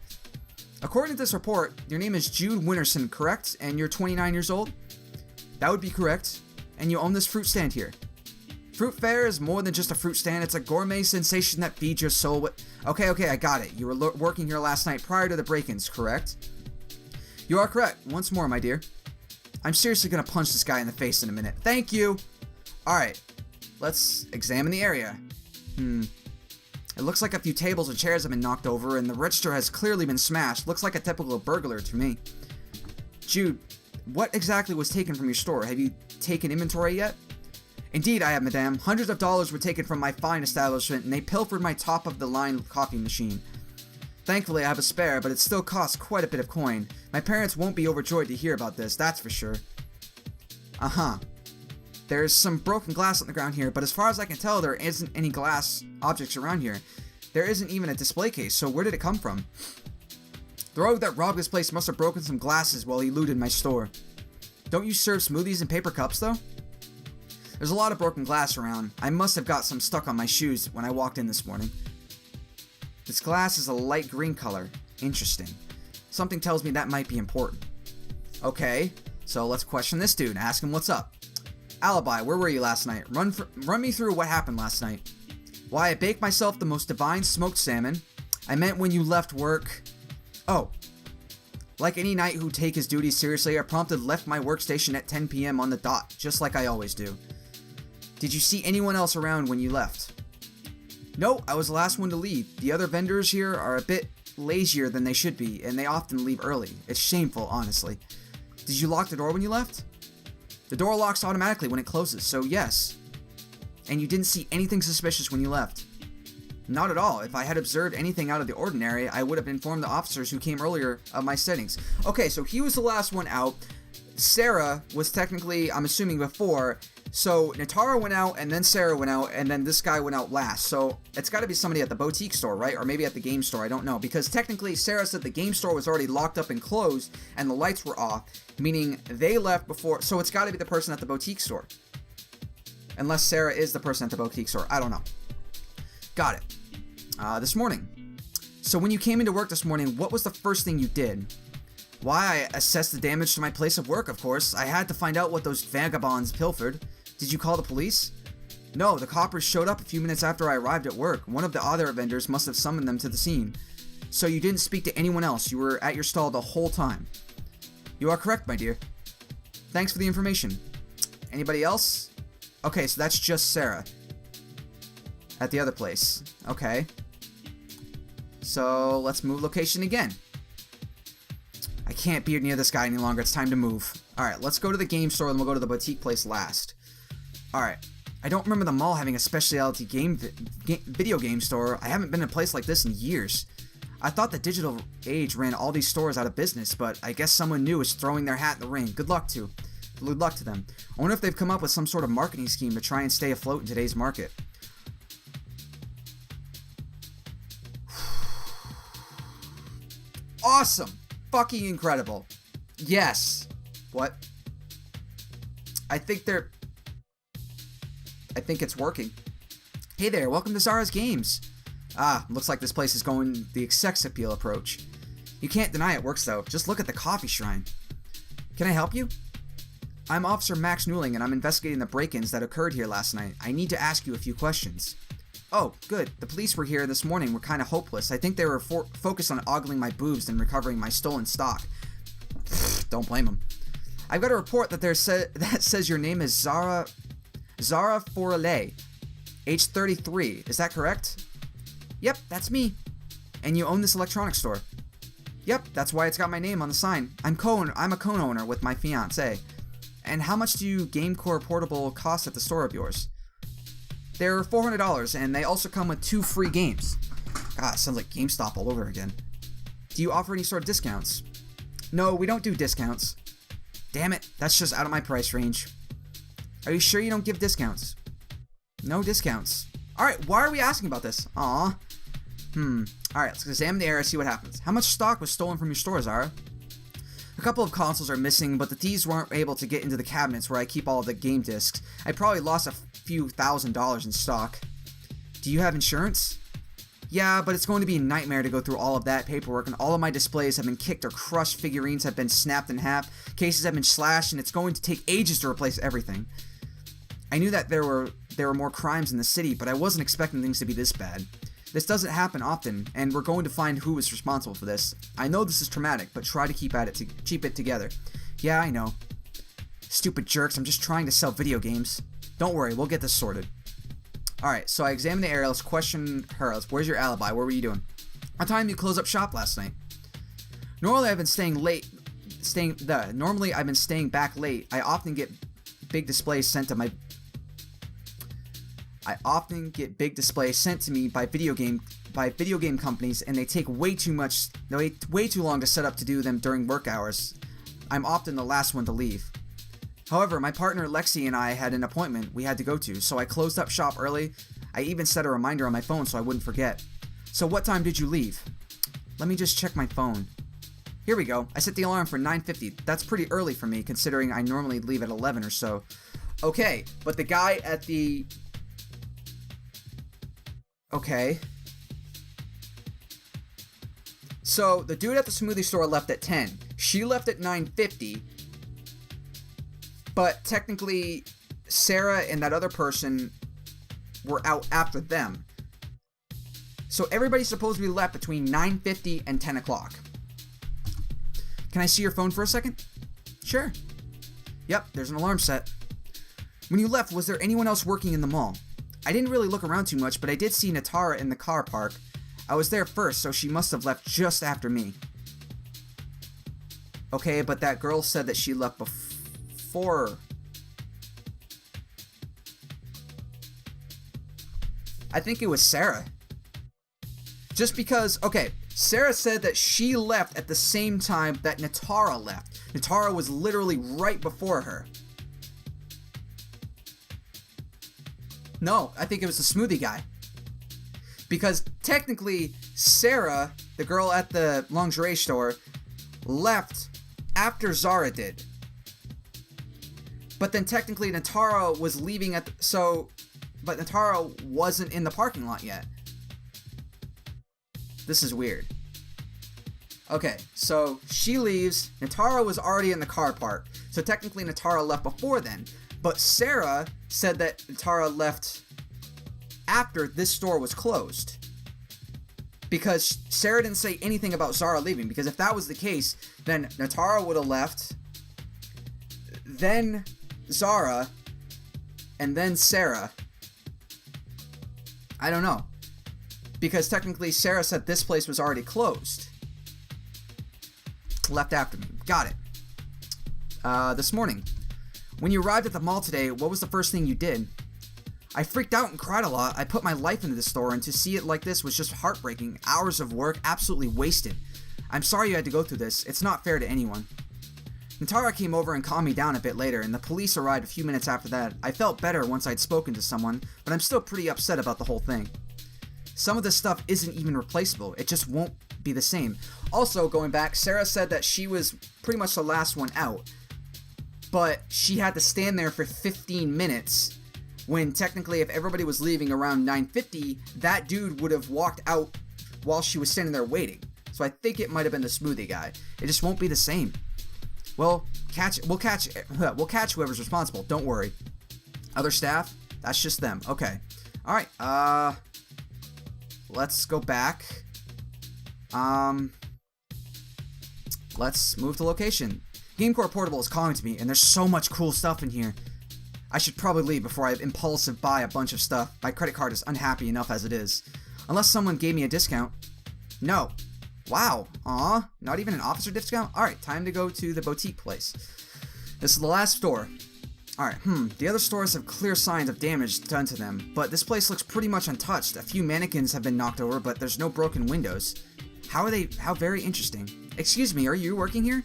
According to this report, your name is Jude Winterson, correct? And you're 29 years old? That would be correct. And you own this fruit stand here. Fruit Fair is more than just a fruit stand. It's a gourmet sensation that feeds your soul. Okay, I got it. You were working here last night prior to the break-ins, correct? You are correct. Once more, my dear. I'm seriously going to punch this guy in the face in a minute. Thank you. Alright, let's examine the area. It looks like a few tables and chairs have been knocked over, and the register has clearly been smashed. Looks like a typical burglar to me. Jude, what exactly was taken from your store? Have you taken inventory yet? Indeed I have, madame. Hundreds of dollars were taken from my fine establishment, and they pilfered my top-of-the-line coffee machine. Thankfully, I have a spare, but it still costs quite a bit of coin. My parents won't be overjoyed to hear about this, that's for sure. There's some broken glass on the ground here, but as far as I can tell, there isn't any glass objects around here. There isn't even a display case, so where did it come from? The rogue that robbed this place must have broken some glasses while he looted my store. Don't you serve smoothies in paper cups, though? There's a lot of broken glass around. I must have got some stuck on my shoes when I walked in this morning. This glass is a light green color. Interesting. Something tells me that might be important. Okay, so let's question this dude. Ask him what's up. Alibi, where were you last night? Run me through what happened last night. Why, I baked myself the most divine smoked salmon. I meant when you left work. Oh. Like any knight who take his duties seriously, I promptly left my workstation at 10 p.m. on the dot, just like I always do. Did you see anyone else around when you left? No, I was the last one to leave. The other vendors here are a bit lazier than they should be, and they often leave early. It's shameful, honestly. Did you lock the door when you left? The door locks automatically when it closes, so yes. And you didn't see anything suspicious when you left? Not at all. If I had observed anything out of the ordinary, I would have informed the officers who came earlier of my settings. Okay, so he was the last one out. Sarah was technically, I'm assuming, before. So Natara went out, and then Sarah went out, and then this guy went out last. So it's got to be somebody at the boutique store, right? Or maybe at the game store, I don't know. Because technically Sarah said the game store was already locked up and closed, and the lights were off. Meaning they left before, so it's got to be the person at the boutique store. Unless Sarah is the person at the boutique store, I don't know. Got it. This morning. So when you came into work this morning, what was the first thing you did? Why, I assessed the damage to my place of work, of course. I had to find out what those vagabonds pilfered. Did you call the police? No, the coppers showed up a few minutes after I arrived at work. One of the other vendors must have summoned them to the scene. So you didn't speak to anyone else. You were at your stall the whole time. You are correct, my dear. Thanks for the information. Anybody else? Okay, so that's just Sarah. At the other place. Okay. So, let's move location again. I can't be near this guy any longer. It's time to move. Alright, let's go to the game store and we'll go to the boutique place last. Alright. I don't remember the mall having a specialty video game store. I haven't been in a place like this in years. I thought the digital age ran all these stores out of business, but I guess someone new is throwing their hat in the ring. Good luck to them. I wonder if they've come up with some sort of marketing scheme to try and stay afloat in today's market. Awesome! Fucking incredible. Yes. What? I think it's working. Hey there, welcome to Zara's Games. Looks like this place is going the sex appeal approach. You can't deny it works though. Just look at the coffee shrine. Can I help you? I'm Officer Max Newling and I'm investigating the break-ins that occurred here last night. I need to ask you a few questions. Oh, good. The police were here this morning. Were kind of hopeless. I think they were focused on ogling my boobs and recovering my stolen stock. Don't blame them. I've got a report that that says your name is Zara Forley, age 33. Is that correct? Yep, that's me. And you own this electronics store? Yep, that's why it's got my name on the sign. I'm a co-owner with my fiance. And how much do GameCore Portable cost at the store of yours? They're $400, and they also come with 2 free games. God, it sounds like GameStop all over again. Do you offer any sort of discounts? No, we don't do discounts. Damn it, that's just out of my price range. Are you sure you don't give discounts? No discounts. Alright, why are we asking about this? Aw. Alright, let's examine the area and see what happens. How much stock was stolen from your store, Zara? A couple of consoles are missing, but the thieves weren't able to get into the cabinets where I keep all of the game discs. I probably lost a few $1,000s in stock. Do you have insurance? Yeah, but it's going to be a nightmare to go through all of that paperwork, and all of my displays have been kicked or crushed, figurines have been snapped in half, cases have been slashed, and it's going to take ages to replace everything. I knew that there were more crimes in the city, but I wasn't expecting things to be this bad. This doesn't happen often, and we're going to find who is responsible for this. I know this is traumatic, but try to keep it together. Yeah, I know. Stupid jerks, I'm just trying to sell video games. Don't worry, we'll get this sorted. Alright, so I examined the area. Let's question her. Where's your alibi? What were you doing? What time did you close up shop last night? Normally I've been staying back late. I often get big displays sent to me by video game companies, and they take way too long to set up to do them during work hours. I'm often the last one to leave. However, my partner Lexi and I had an appointment we had to go to, so I closed up shop early. I even set a reminder on my phone so I wouldn't forget. So what time did you leave? Let me just check my phone. Here we go. I set the alarm for 9:50. That's pretty early for me, considering I normally leave at 11 or so. Okay, but the guy at the... Okay. So, the dude at the smoothie store left at 10. She left at 9:50. But technically, Sarah and that other person were out after them. So everybody's supposed to be left between 9:50 and 10 o'clock. Can I see your phone for a second? Sure. Yep, there's an alarm set. When you left, was there anyone else working in the mall? I didn't really look around too much, but I did see Natara in the car park. I was there first, so she must have left just after me. Okay, but that girl said that she left before. I think it was Sarah. Just because, okay, Sarah said that she left at the same time that Natara left. Natara was literally right before her. No, I think it was the smoothie guy. Because technically, Sarah, the girl at the lingerie store, left after Zara did. But then technically Natara was leaving but Natara wasn't in the parking lot yet. This is weird. Okay, so she leaves. Natara was already in the car park. So technically Natara left before then. But Sarah said that Natara left after this store was closed. Because Sarah didn't say anything about Zara leaving. Because if that was the case, then Natara would have left. Then Zara. And then Sarah. I don't know. Because technically Sarah said this place was already closed. Left after me. Got it. This morning. When you arrived at the mall today, what was the first thing you did? I freaked out and cried a lot. I put my life into the store, and to see it like this was just heartbreaking. Hours of work absolutely wasted. I'm sorry you had to go through this. It's not fair to anyone. Natara came over and calmed me down a bit later, and the police arrived a few minutes after that. I felt better once I'd spoken to someone, but I'm still pretty upset about the whole thing. Some of this stuff isn't even replaceable. It just won't be the same. Also, going back, Sarah said that she was pretty much the last one out, but she had to stand there for 15 minutes, when technically if everybody was leaving around 9:50, that dude would have walked out while she was standing there waiting. So I think it might have been the smoothie guy. It just won't be the same. Well, we'll catch whoever's responsible. Don't worry. Other staff? That's just them. Okay. All right. Let's go back. Let's move to location. GameCore Portable is calling to me, and there's so much cool stuff in here. I should probably leave before I impulsive buy a bunch of stuff. My credit card is unhappy enough as it is. Unless someone gave me a discount. No. Wow. Aw. Not even an officer discount? Alright, time to go to the boutique place. This is the last store. Alright, the other stores have clear signs of damage done to them, but this place looks pretty much untouched. A few mannequins have been knocked over, but there's no broken windows. How very interesting. Excuse me, are you working here?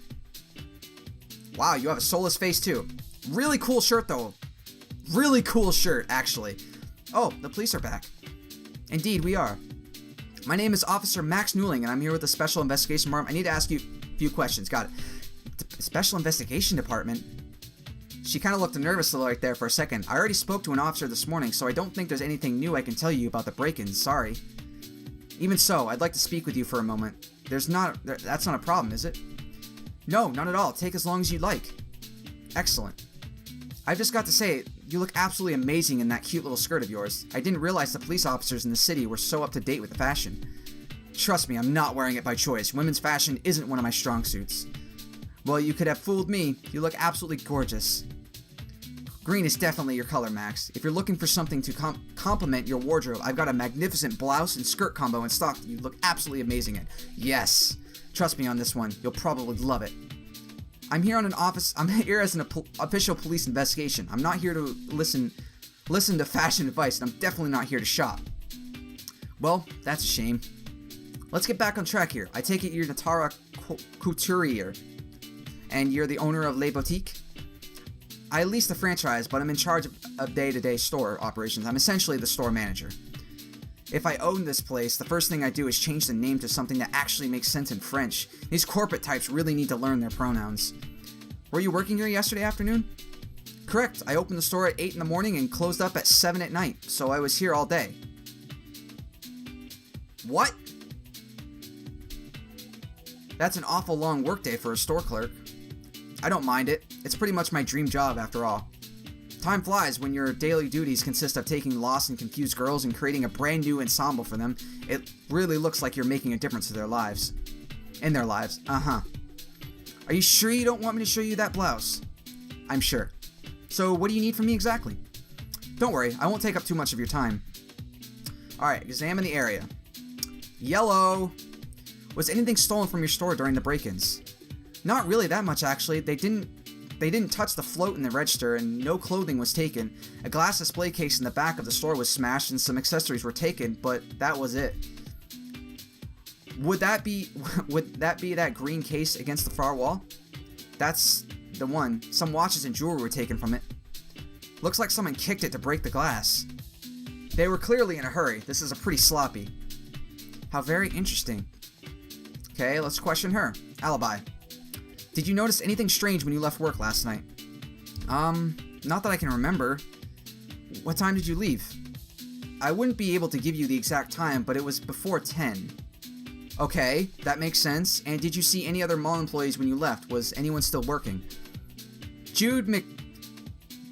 Wow, you have a soulless face too. Really cool shirt though. Really cool shirt, actually. Oh, the police are back. Indeed, we are. My name is Officer Max Newling, and I'm here with the Special Investigation Department. I need to ask you a few questions. Got it. Special Investigation Department? She kind of looked nervous right there for a second. I already spoke to an officer this morning, so I don't think there's anything new I can tell you about the break-ins. Sorry. Even so, I'd like to speak with you for a moment. That's not a problem, is it? No, not at all. Take as long as you'd like. Excellent. I've just got to say, you look absolutely amazing in that cute little skirt of yours. I didn't realize the police officers in the city were so up to date with the fashion. Trust me, I'm not wearing it by choice. Women's fashion isn't one of my strong suits. Well, you could have fooled me. You look absolutely gorgeous. Green is definitely your color, Max. If you're looking for something to complement your wardrobe, I've got a magnificent blouse and skirt combo in stock that you look absolutely amazing in. Yes. Trust me on this one. You'll probably love it. I'm here as an official police investigation. I'm not here to listen to fashion advice, and I'm definitely not here to shop. Well, that's a shame. Let's get back on track here. I take it you're Natara Couturier, and you're the owner of Le Boutique? I lease the franchise, but I'm in charge of day-to-day store operations. I'm essentially the store manager. If I own this place, the first thing I do is change the name to something that actually makes sense in French. These corporate types really need to learn their pronouns. Were you working here yesterday afternoon? Correct. I opened the store at 8 in the morning and closed up at 7 at night, so I was here all day. What? That's an awful long workday for a store clerk. I don't mind it. It's pretty much my dream job after all. Time flies when your daily duties consist of taking lost and confused girls and creating a brand new ensemble for them. It really looks like you're making a difference in their lives. Uh-huh. Are you sure you don't want me to show you that blouse? I'm sure. So what do you need from me exactly? Don't worry, I won't take up too much of your time. Alright, examine the area. Yellow. Was anything stolen from your store during the break-ins? Not really that much, actually. They didn't touch the float in the register, and no clothing was taken. A glass display case in the back of the store was smashed, and some accessories were taken, but that was it. Would that be that green case against the far wall? That's the one. Some watches and jewelry were taken from it. Looks like someone kicked it to break the glass. They were clearly in a hurry. This is a pretty sloppy. How very interesting. Okay, let's question her. Alibi. Did you notice anything strange when you left work last night? Not that I can remember. What time did you leave? I wouldn't be able to give you the exact time, but it was before 10. Okay, that makes sense. And did you see any other mall employees when you left? Was anyone still working? Jude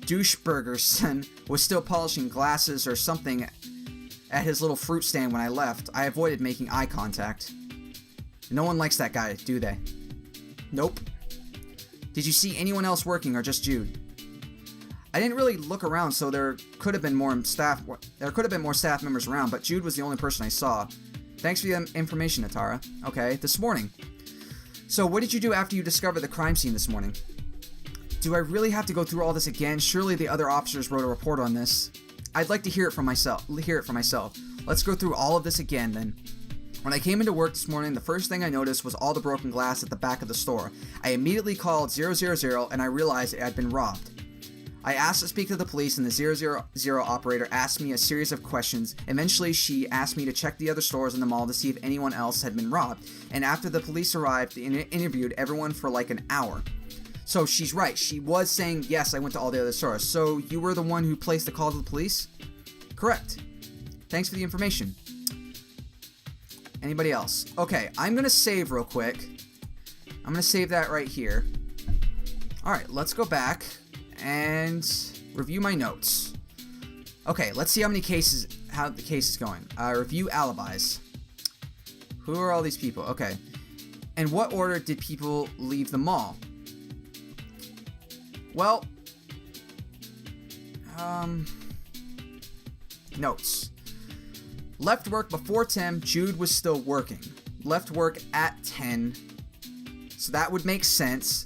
McDoucheburgerson was still polishing glasses or something at his little fruit stand when I left. I avoided making eye contact. No one likes that guy, do they? Nope. Did you see anyone else working or just Jude? I didn't really look around, so there could have been more staff members around, but Jude was the only person I saw. Thanks for the information, Natara. Okay, this morning. So what did you do after you discovered the crime scene this morning? Do I really have to go through all this again? Surely the other officers wrote a report on this. I'd like to hear it for myself. Let's go through all of this again then. When I came into work this morning, the first thing I noticed was all the broken glass at the back of the store. I immediately called 000 and I realized it had been robbed. I asked to speak to the police and the 000 operator asked me a series of questions. Eventually, she asked me to check the other stores in the mall to see if anyone else had been robbed. And after the police arrived, they interviewed everyone for like an hour. So she's right. She was saying, yes, I went to all the other stores. So you were the one who placed the call to the police? Correct. Thanks for the information. Anybody else? Okay, I'm going to save real quick. I'm going to save that right here. Alright, let's go back and review my notes. Okay, let's see how the case is going. Review alibis. Who are all these people? Okay. In what order did people leave the mall? Well, notes. Left work before 10, Jude was still working. Left work at 10, so that would make sense.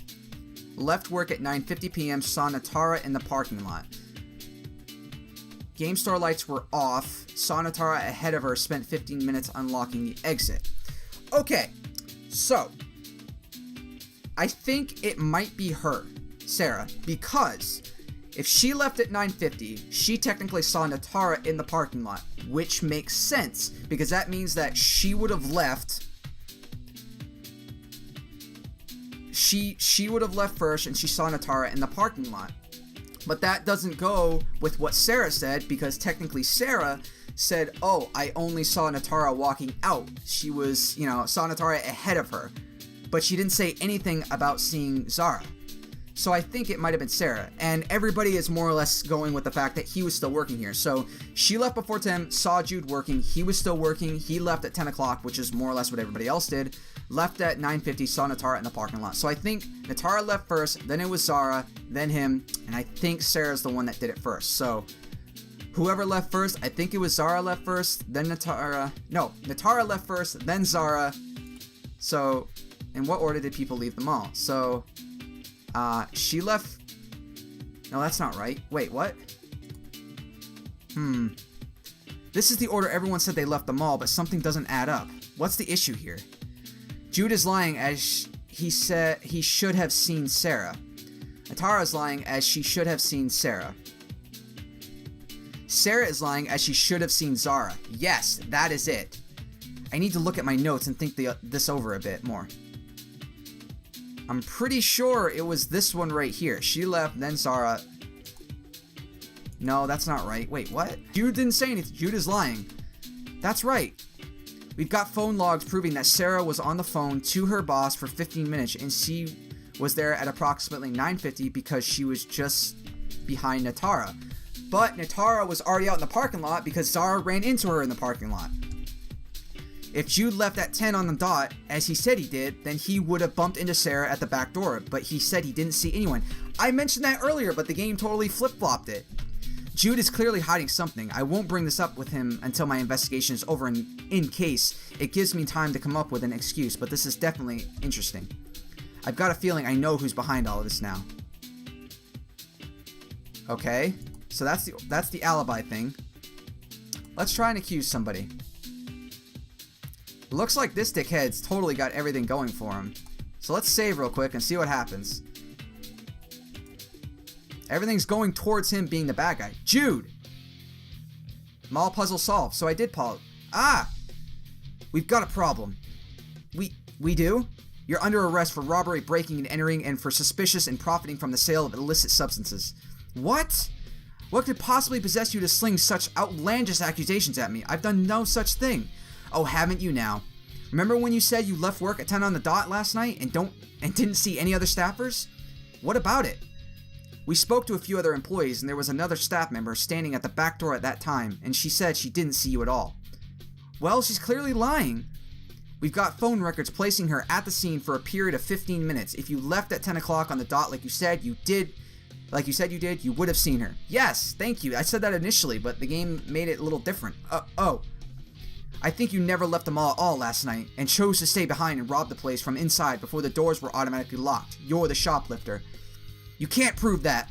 Left work at 9:50 p.m., saw Natara in the parking lot. Game store lights were off, saw Natara ahead of her, spent 15 minutes unlocking the exit. Okay, so I think it might be her, Sarah, because if she left at 9:50, she technically saw Natara in the parking lot, which makes sense, because that means that she would have left. She would have left first, and she saw Natara in the parking lot. But that doesn't go with what Sarah said, because technically Sarah said, oh, I only saw Natara walking out. She was, saw Natara ahead of her. But she didn't say anything about seeing Zara. So I think it might have been Sarah. And everybody is more or less going with the fact that he was still working here. So she left before 10, saw Jude working. He was still working. He left at 10 o'clock, which is more or less what everybody else did. Left at 9:50, saw Natara in the parking lot. So I think Natara left first, then it was Zara, then him, and I think Sarah's the one that did it first. So whoever left first, I think it was Zara left first, then Natara. No, Natara left first, then Zara. So in what order did people leave the mall? So she left. No, that's not right. Wait, what? This is the order everyone said they left the mall, but something doesn't add up. What's the issue here? Jude is lying as he said he should have seen Sarah. Natara is lying as she should have seen Sarah. Sarah is lying as she should have seen Zara. Yes, that is it. I need to look at my notes and think this over a bit more. I'm pretty sure it was this one right here. She left, then Zara. No, that's not right. Wait, what? Jude didn't say anything. Jude is lying. That's right. We've got phone logs proving that Sarah was on the phone to her boss for 15 minutes and she was there at approximately 9:50 because she was just behind Natara. But Natara was already out in the parking lot because Zara ran into her in the parking lot. If Jude left at 10 on the dot, as he said he did, then he would have bumped into Sarah at the back door, but he said he didn't see anyone. I mentioned that earlier, but the game totally flip-flopped it. Jude is clearly hiding something. I won't bring this up with him until my investigation is over in case it gives me time to come up with an excuse, but this is definitely interesting. I've got a feeling I know who's behind all of this now. Okay, so that's the alibi thing. Let's try and accuse somebody. Looks like this dickhead's totally got everything going for him. So let's save real quick and see what happens. Everything's going towards him being the bad guy. Jude! Mall puzzle solved. So I did Paul. We've got a problem. We do? You're under arrest for robbery, breaking and entering, and for suspicious and profiting from the sale of illicit substances. What? What could possibly possess you to sling such outlandish accusations at me? I've done no such thing. Oh, haven't you now? Remember when you said you left work at 10 on the dot last night and didn't see any other staffers? What about it? We spoke to a few other employees and there was another staff member standing at the back door at that time and she said she didn't see you at all. Well, she's clearly lying. We've got phone records placing her at the scene for a period of 15 minutes. If you left at 10 o'clock on the dot like you said you did, you would have seen her. Yes, thank you. I said that initially, but the game made it a little different. I think you never left the mall at all last night and chose to stay behind and rob the place from inside before the doors were automatically locked. You're the shoplifter. You can't prove that.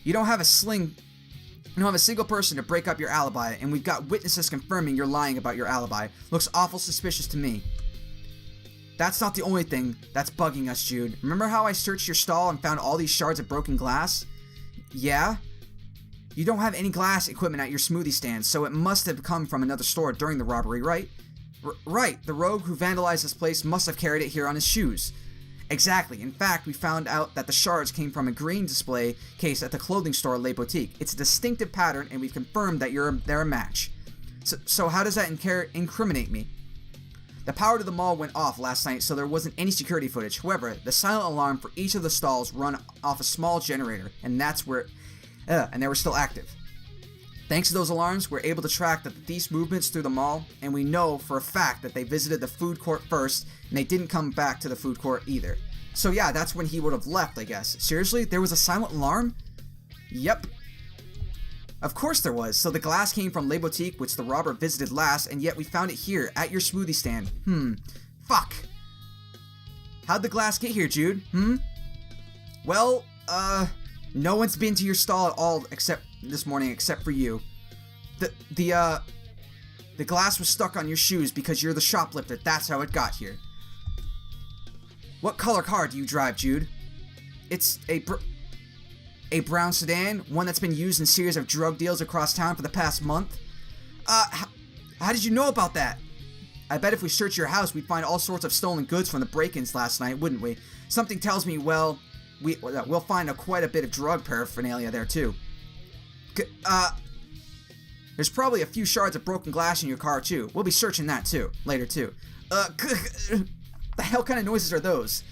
You don't have a single person to break up your alibi, and we've got witnesses confirming you're lying about your alibi. Looks awful suspicious to me. That's not the only thing that's bugging us, Jude. Remember how I searched your stall and found all these shards of broken glass? Yeah? You don't have any glass equipment at your smoothie stand, so it must have come from another store during the robbery, right? Right. The rogue who vandalized this place must have carried it here on his shoes. Exactly. In fact, we found out that the shards came from a green display case at the clothing store Le Boutique. It's a distinctive pattern, and we've confirmed that they're a match. So how does that incriminate me? The power to the mall went off last night, so there wasn't any security footage. However, the silent alarm for each of the stalls run off a small generator, and they were still active. Thanks to those alarms, we're able to track the thief's movements through the mall, and we know for a fact that they visited the food court first, and they didn't come back to the food court either. So yeah, that's when he would have left, I guess. Seriously? There was a silent alarm? Yep. Of course there was. So the glass came from Le Boutique, which the robber visited last, and yet we found it here, at your smoothie stand. Fuck. How'd the glass get here, Jude? Well, no one's been to your stall at all this morning except for you. The glass was stuck on your shoes because you're the shoplifter. That's how it got here. What color car do you drive, Jude? It's a brown sedan, one that's been used in a series of drug deals across town for the past month. How did you know about that? I bet if we search your house, we'd find all sorts of stolen goods from the break-ins last night, wouldn't we? Something tells me, well, we'll find quite a bit of drug paraphernalia there too. There's probably a few shards of broken glass in your car too. We'll be searching that too, later too. The hell kind of noises are those?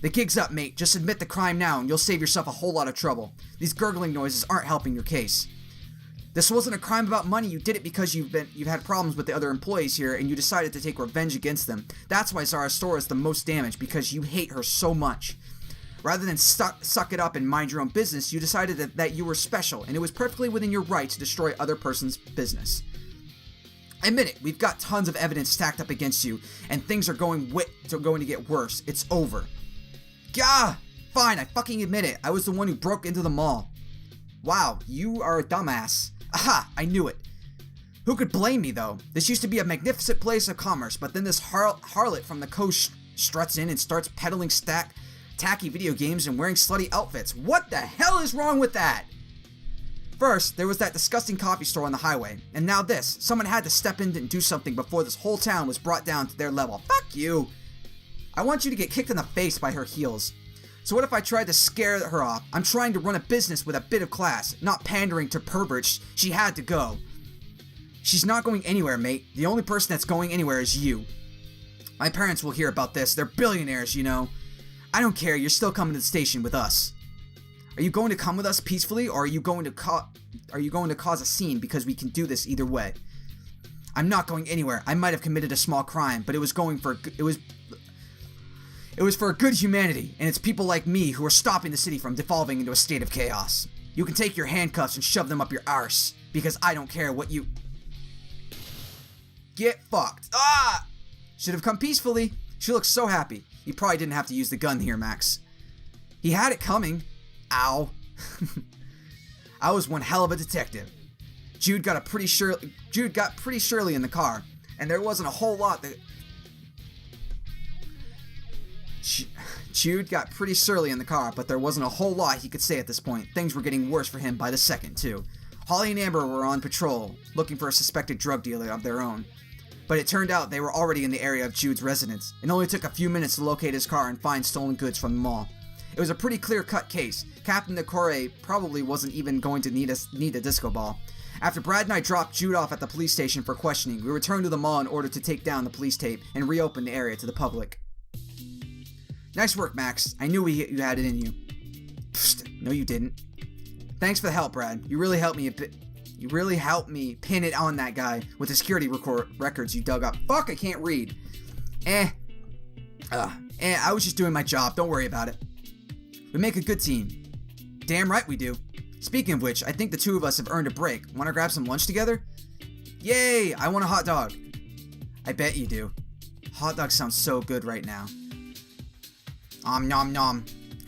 The gig's up, mate. Just admit the crime now and you'll save yourself a whole lot of trouble. These gurgling noises aren't helping your case. This wasn't a crime about money. You did it because you've had problems with the other employees here and you decided to take revenge against them. That's why Zara's store is the most damaged, because you hate her so much. Rather than suck it up and mind your own business, you decided that you were special and it was perfectly within your right to destroy other person's business. Admit it, we've got tons of evidence stacked up against you and things are going to get worse. It's over. Gah! Fine, I fucking admit it. I was the one who broke into the mall. Wow, you are a dumbass. Aha, I knew it. Who could blame me, though? This used to be a magnificent place of commerce, but then this harlot from the coast struts in and starts peddling tacky video games and wearing slutty outfits. What the hell is wrong with that? First, there was that disgusting coffee store on the highway, and now this. Someone had to step in and do something before this whole town was brought down to their level. Fuck you! I want you to get kicked in the face by her heels. So what if I tried to scare her off? I'm trying to run a business with a bit of class, not pandering to perverts. She had to go. She's not going anywhere, mate. The only person that's going anywhere is you. My parents will hear about this. They're billionaires, you know. I don't care. You're still coming to the station with us. Are you going to come with us peacefully, or are you going to cause a scene? Because we can do this either way. I'm not going anywhere. I might have committed a small crime, but it was for good humanity, and it's people like me who are stopping the city from devolving into a state of chaos. You can take your handcuffs and shove them up your arse, because I don't care what you... Get fucked. Ah! Should have come peacefully. She looks so happy. You probably didn't have to use the gun here, Max. He had it coming. Ow. I was one hell of a detective. Jude got pretty surely in the car, and there wasn't a whole lot that... Jude got pretty surly in the car, but there wasn't a whole lot he could say at this point. Things were getting worse for him by the second, too. Holly and Amber were on patrol, looking for a suspected drug dealer of their own. But it turned out they were already in the area of Jude's residence. It only took a few minutes to locate his car and find stolen goods from the mall. It was a pretty clear-cut case. Captain Decore probably wasn't even going to need a disco ball. After Brad and I dropped Jude off at the police station for questioning, we returned to the mall in order to take down the police tape and reopen the area to the public. Nice work, Max. I knew you had it in you. Psst, no you didn't. Thanks for the help, Brad. You really helped me pin it on that guy with the security records you dug up. Fuck, I can't read. I was just doing my job. Don't worry about it. We make a good team. Damn right we do. Speaking of which, I think the two of us have earned a break. Want to grab some lunch together? Yay! I want a hot dog. I bet you do. Hot dog sounds so good right now. Nom nom.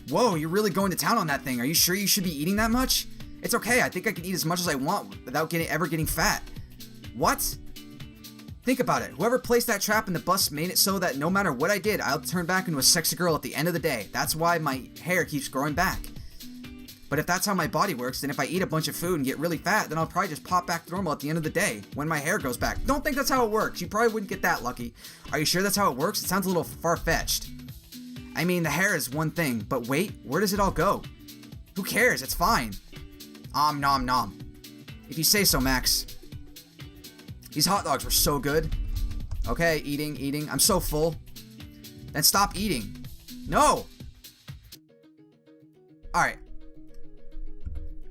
Whoa, you're really going to town on that thing. Are you sure you should be eating that much? It's okay, I think I can eat as much as I want without ever getting fat. What? Think about it. Whoever placed that trap in the bus made it so that no matter what I did, I'll turn back into a sexy girl at the end of the day. That's why my hair keeps growing back. But if that's how my body works, then if I eat a bunch of food and get really fat, then I'll probably just pop back to normal at the end of the day, when my hair grows back. Don't think that's how it works. You probably wouldn't get that lucky. Are you sure that's how it works? It sounds a little far-fetched. I mean, the hair is one thing, but wait, where does it all go? Who cares? It's fine. Nom nom. If you say so, Max. These hot dogs were so good. Okay, eating. I'm so full. Then stop eating. No! Alright.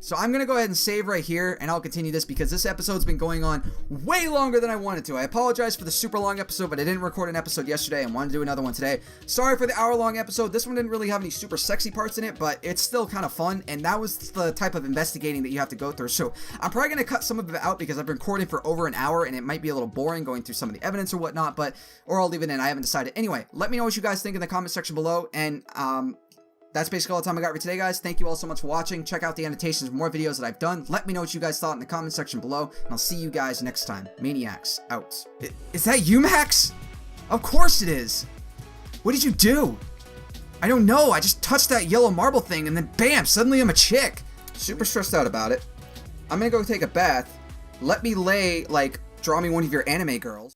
So I'm going to go ahead and save right here, and I'll continue this because this episode's been going on way longer than I wanted to. I apologize for the super long episode, but I didn't record an episode yesterday and wanted to do another one today. Sorry for the hour-long episode. This one didn't really have any super sexy parts in it, but it's still kind of fun, and that was the type of investigating that you have to go through. So I'm probably going to cut some of it out because I've been recording for over an hour, and it might be a little boring going through some of the evidence or whatnot, or I'll leave it in. I haven't decided. Anyway, let me know what you guys think in the comment section below, and that's basically all the time I got for today, guys. Thank you all so much for watching. Check out the annotations for more videos that I've done. Let me know what you guys thought in the comment section below, and I'll see you guys next time. Maniacs, out. Is that you, Max? Of course it is. What did you do? I don't know. I just touched that yellow marble thing, and then bam, suddenly I'm a chick. Super stressed out about it. I'm gonna go take a bath. Let me draw me one of your anime girls.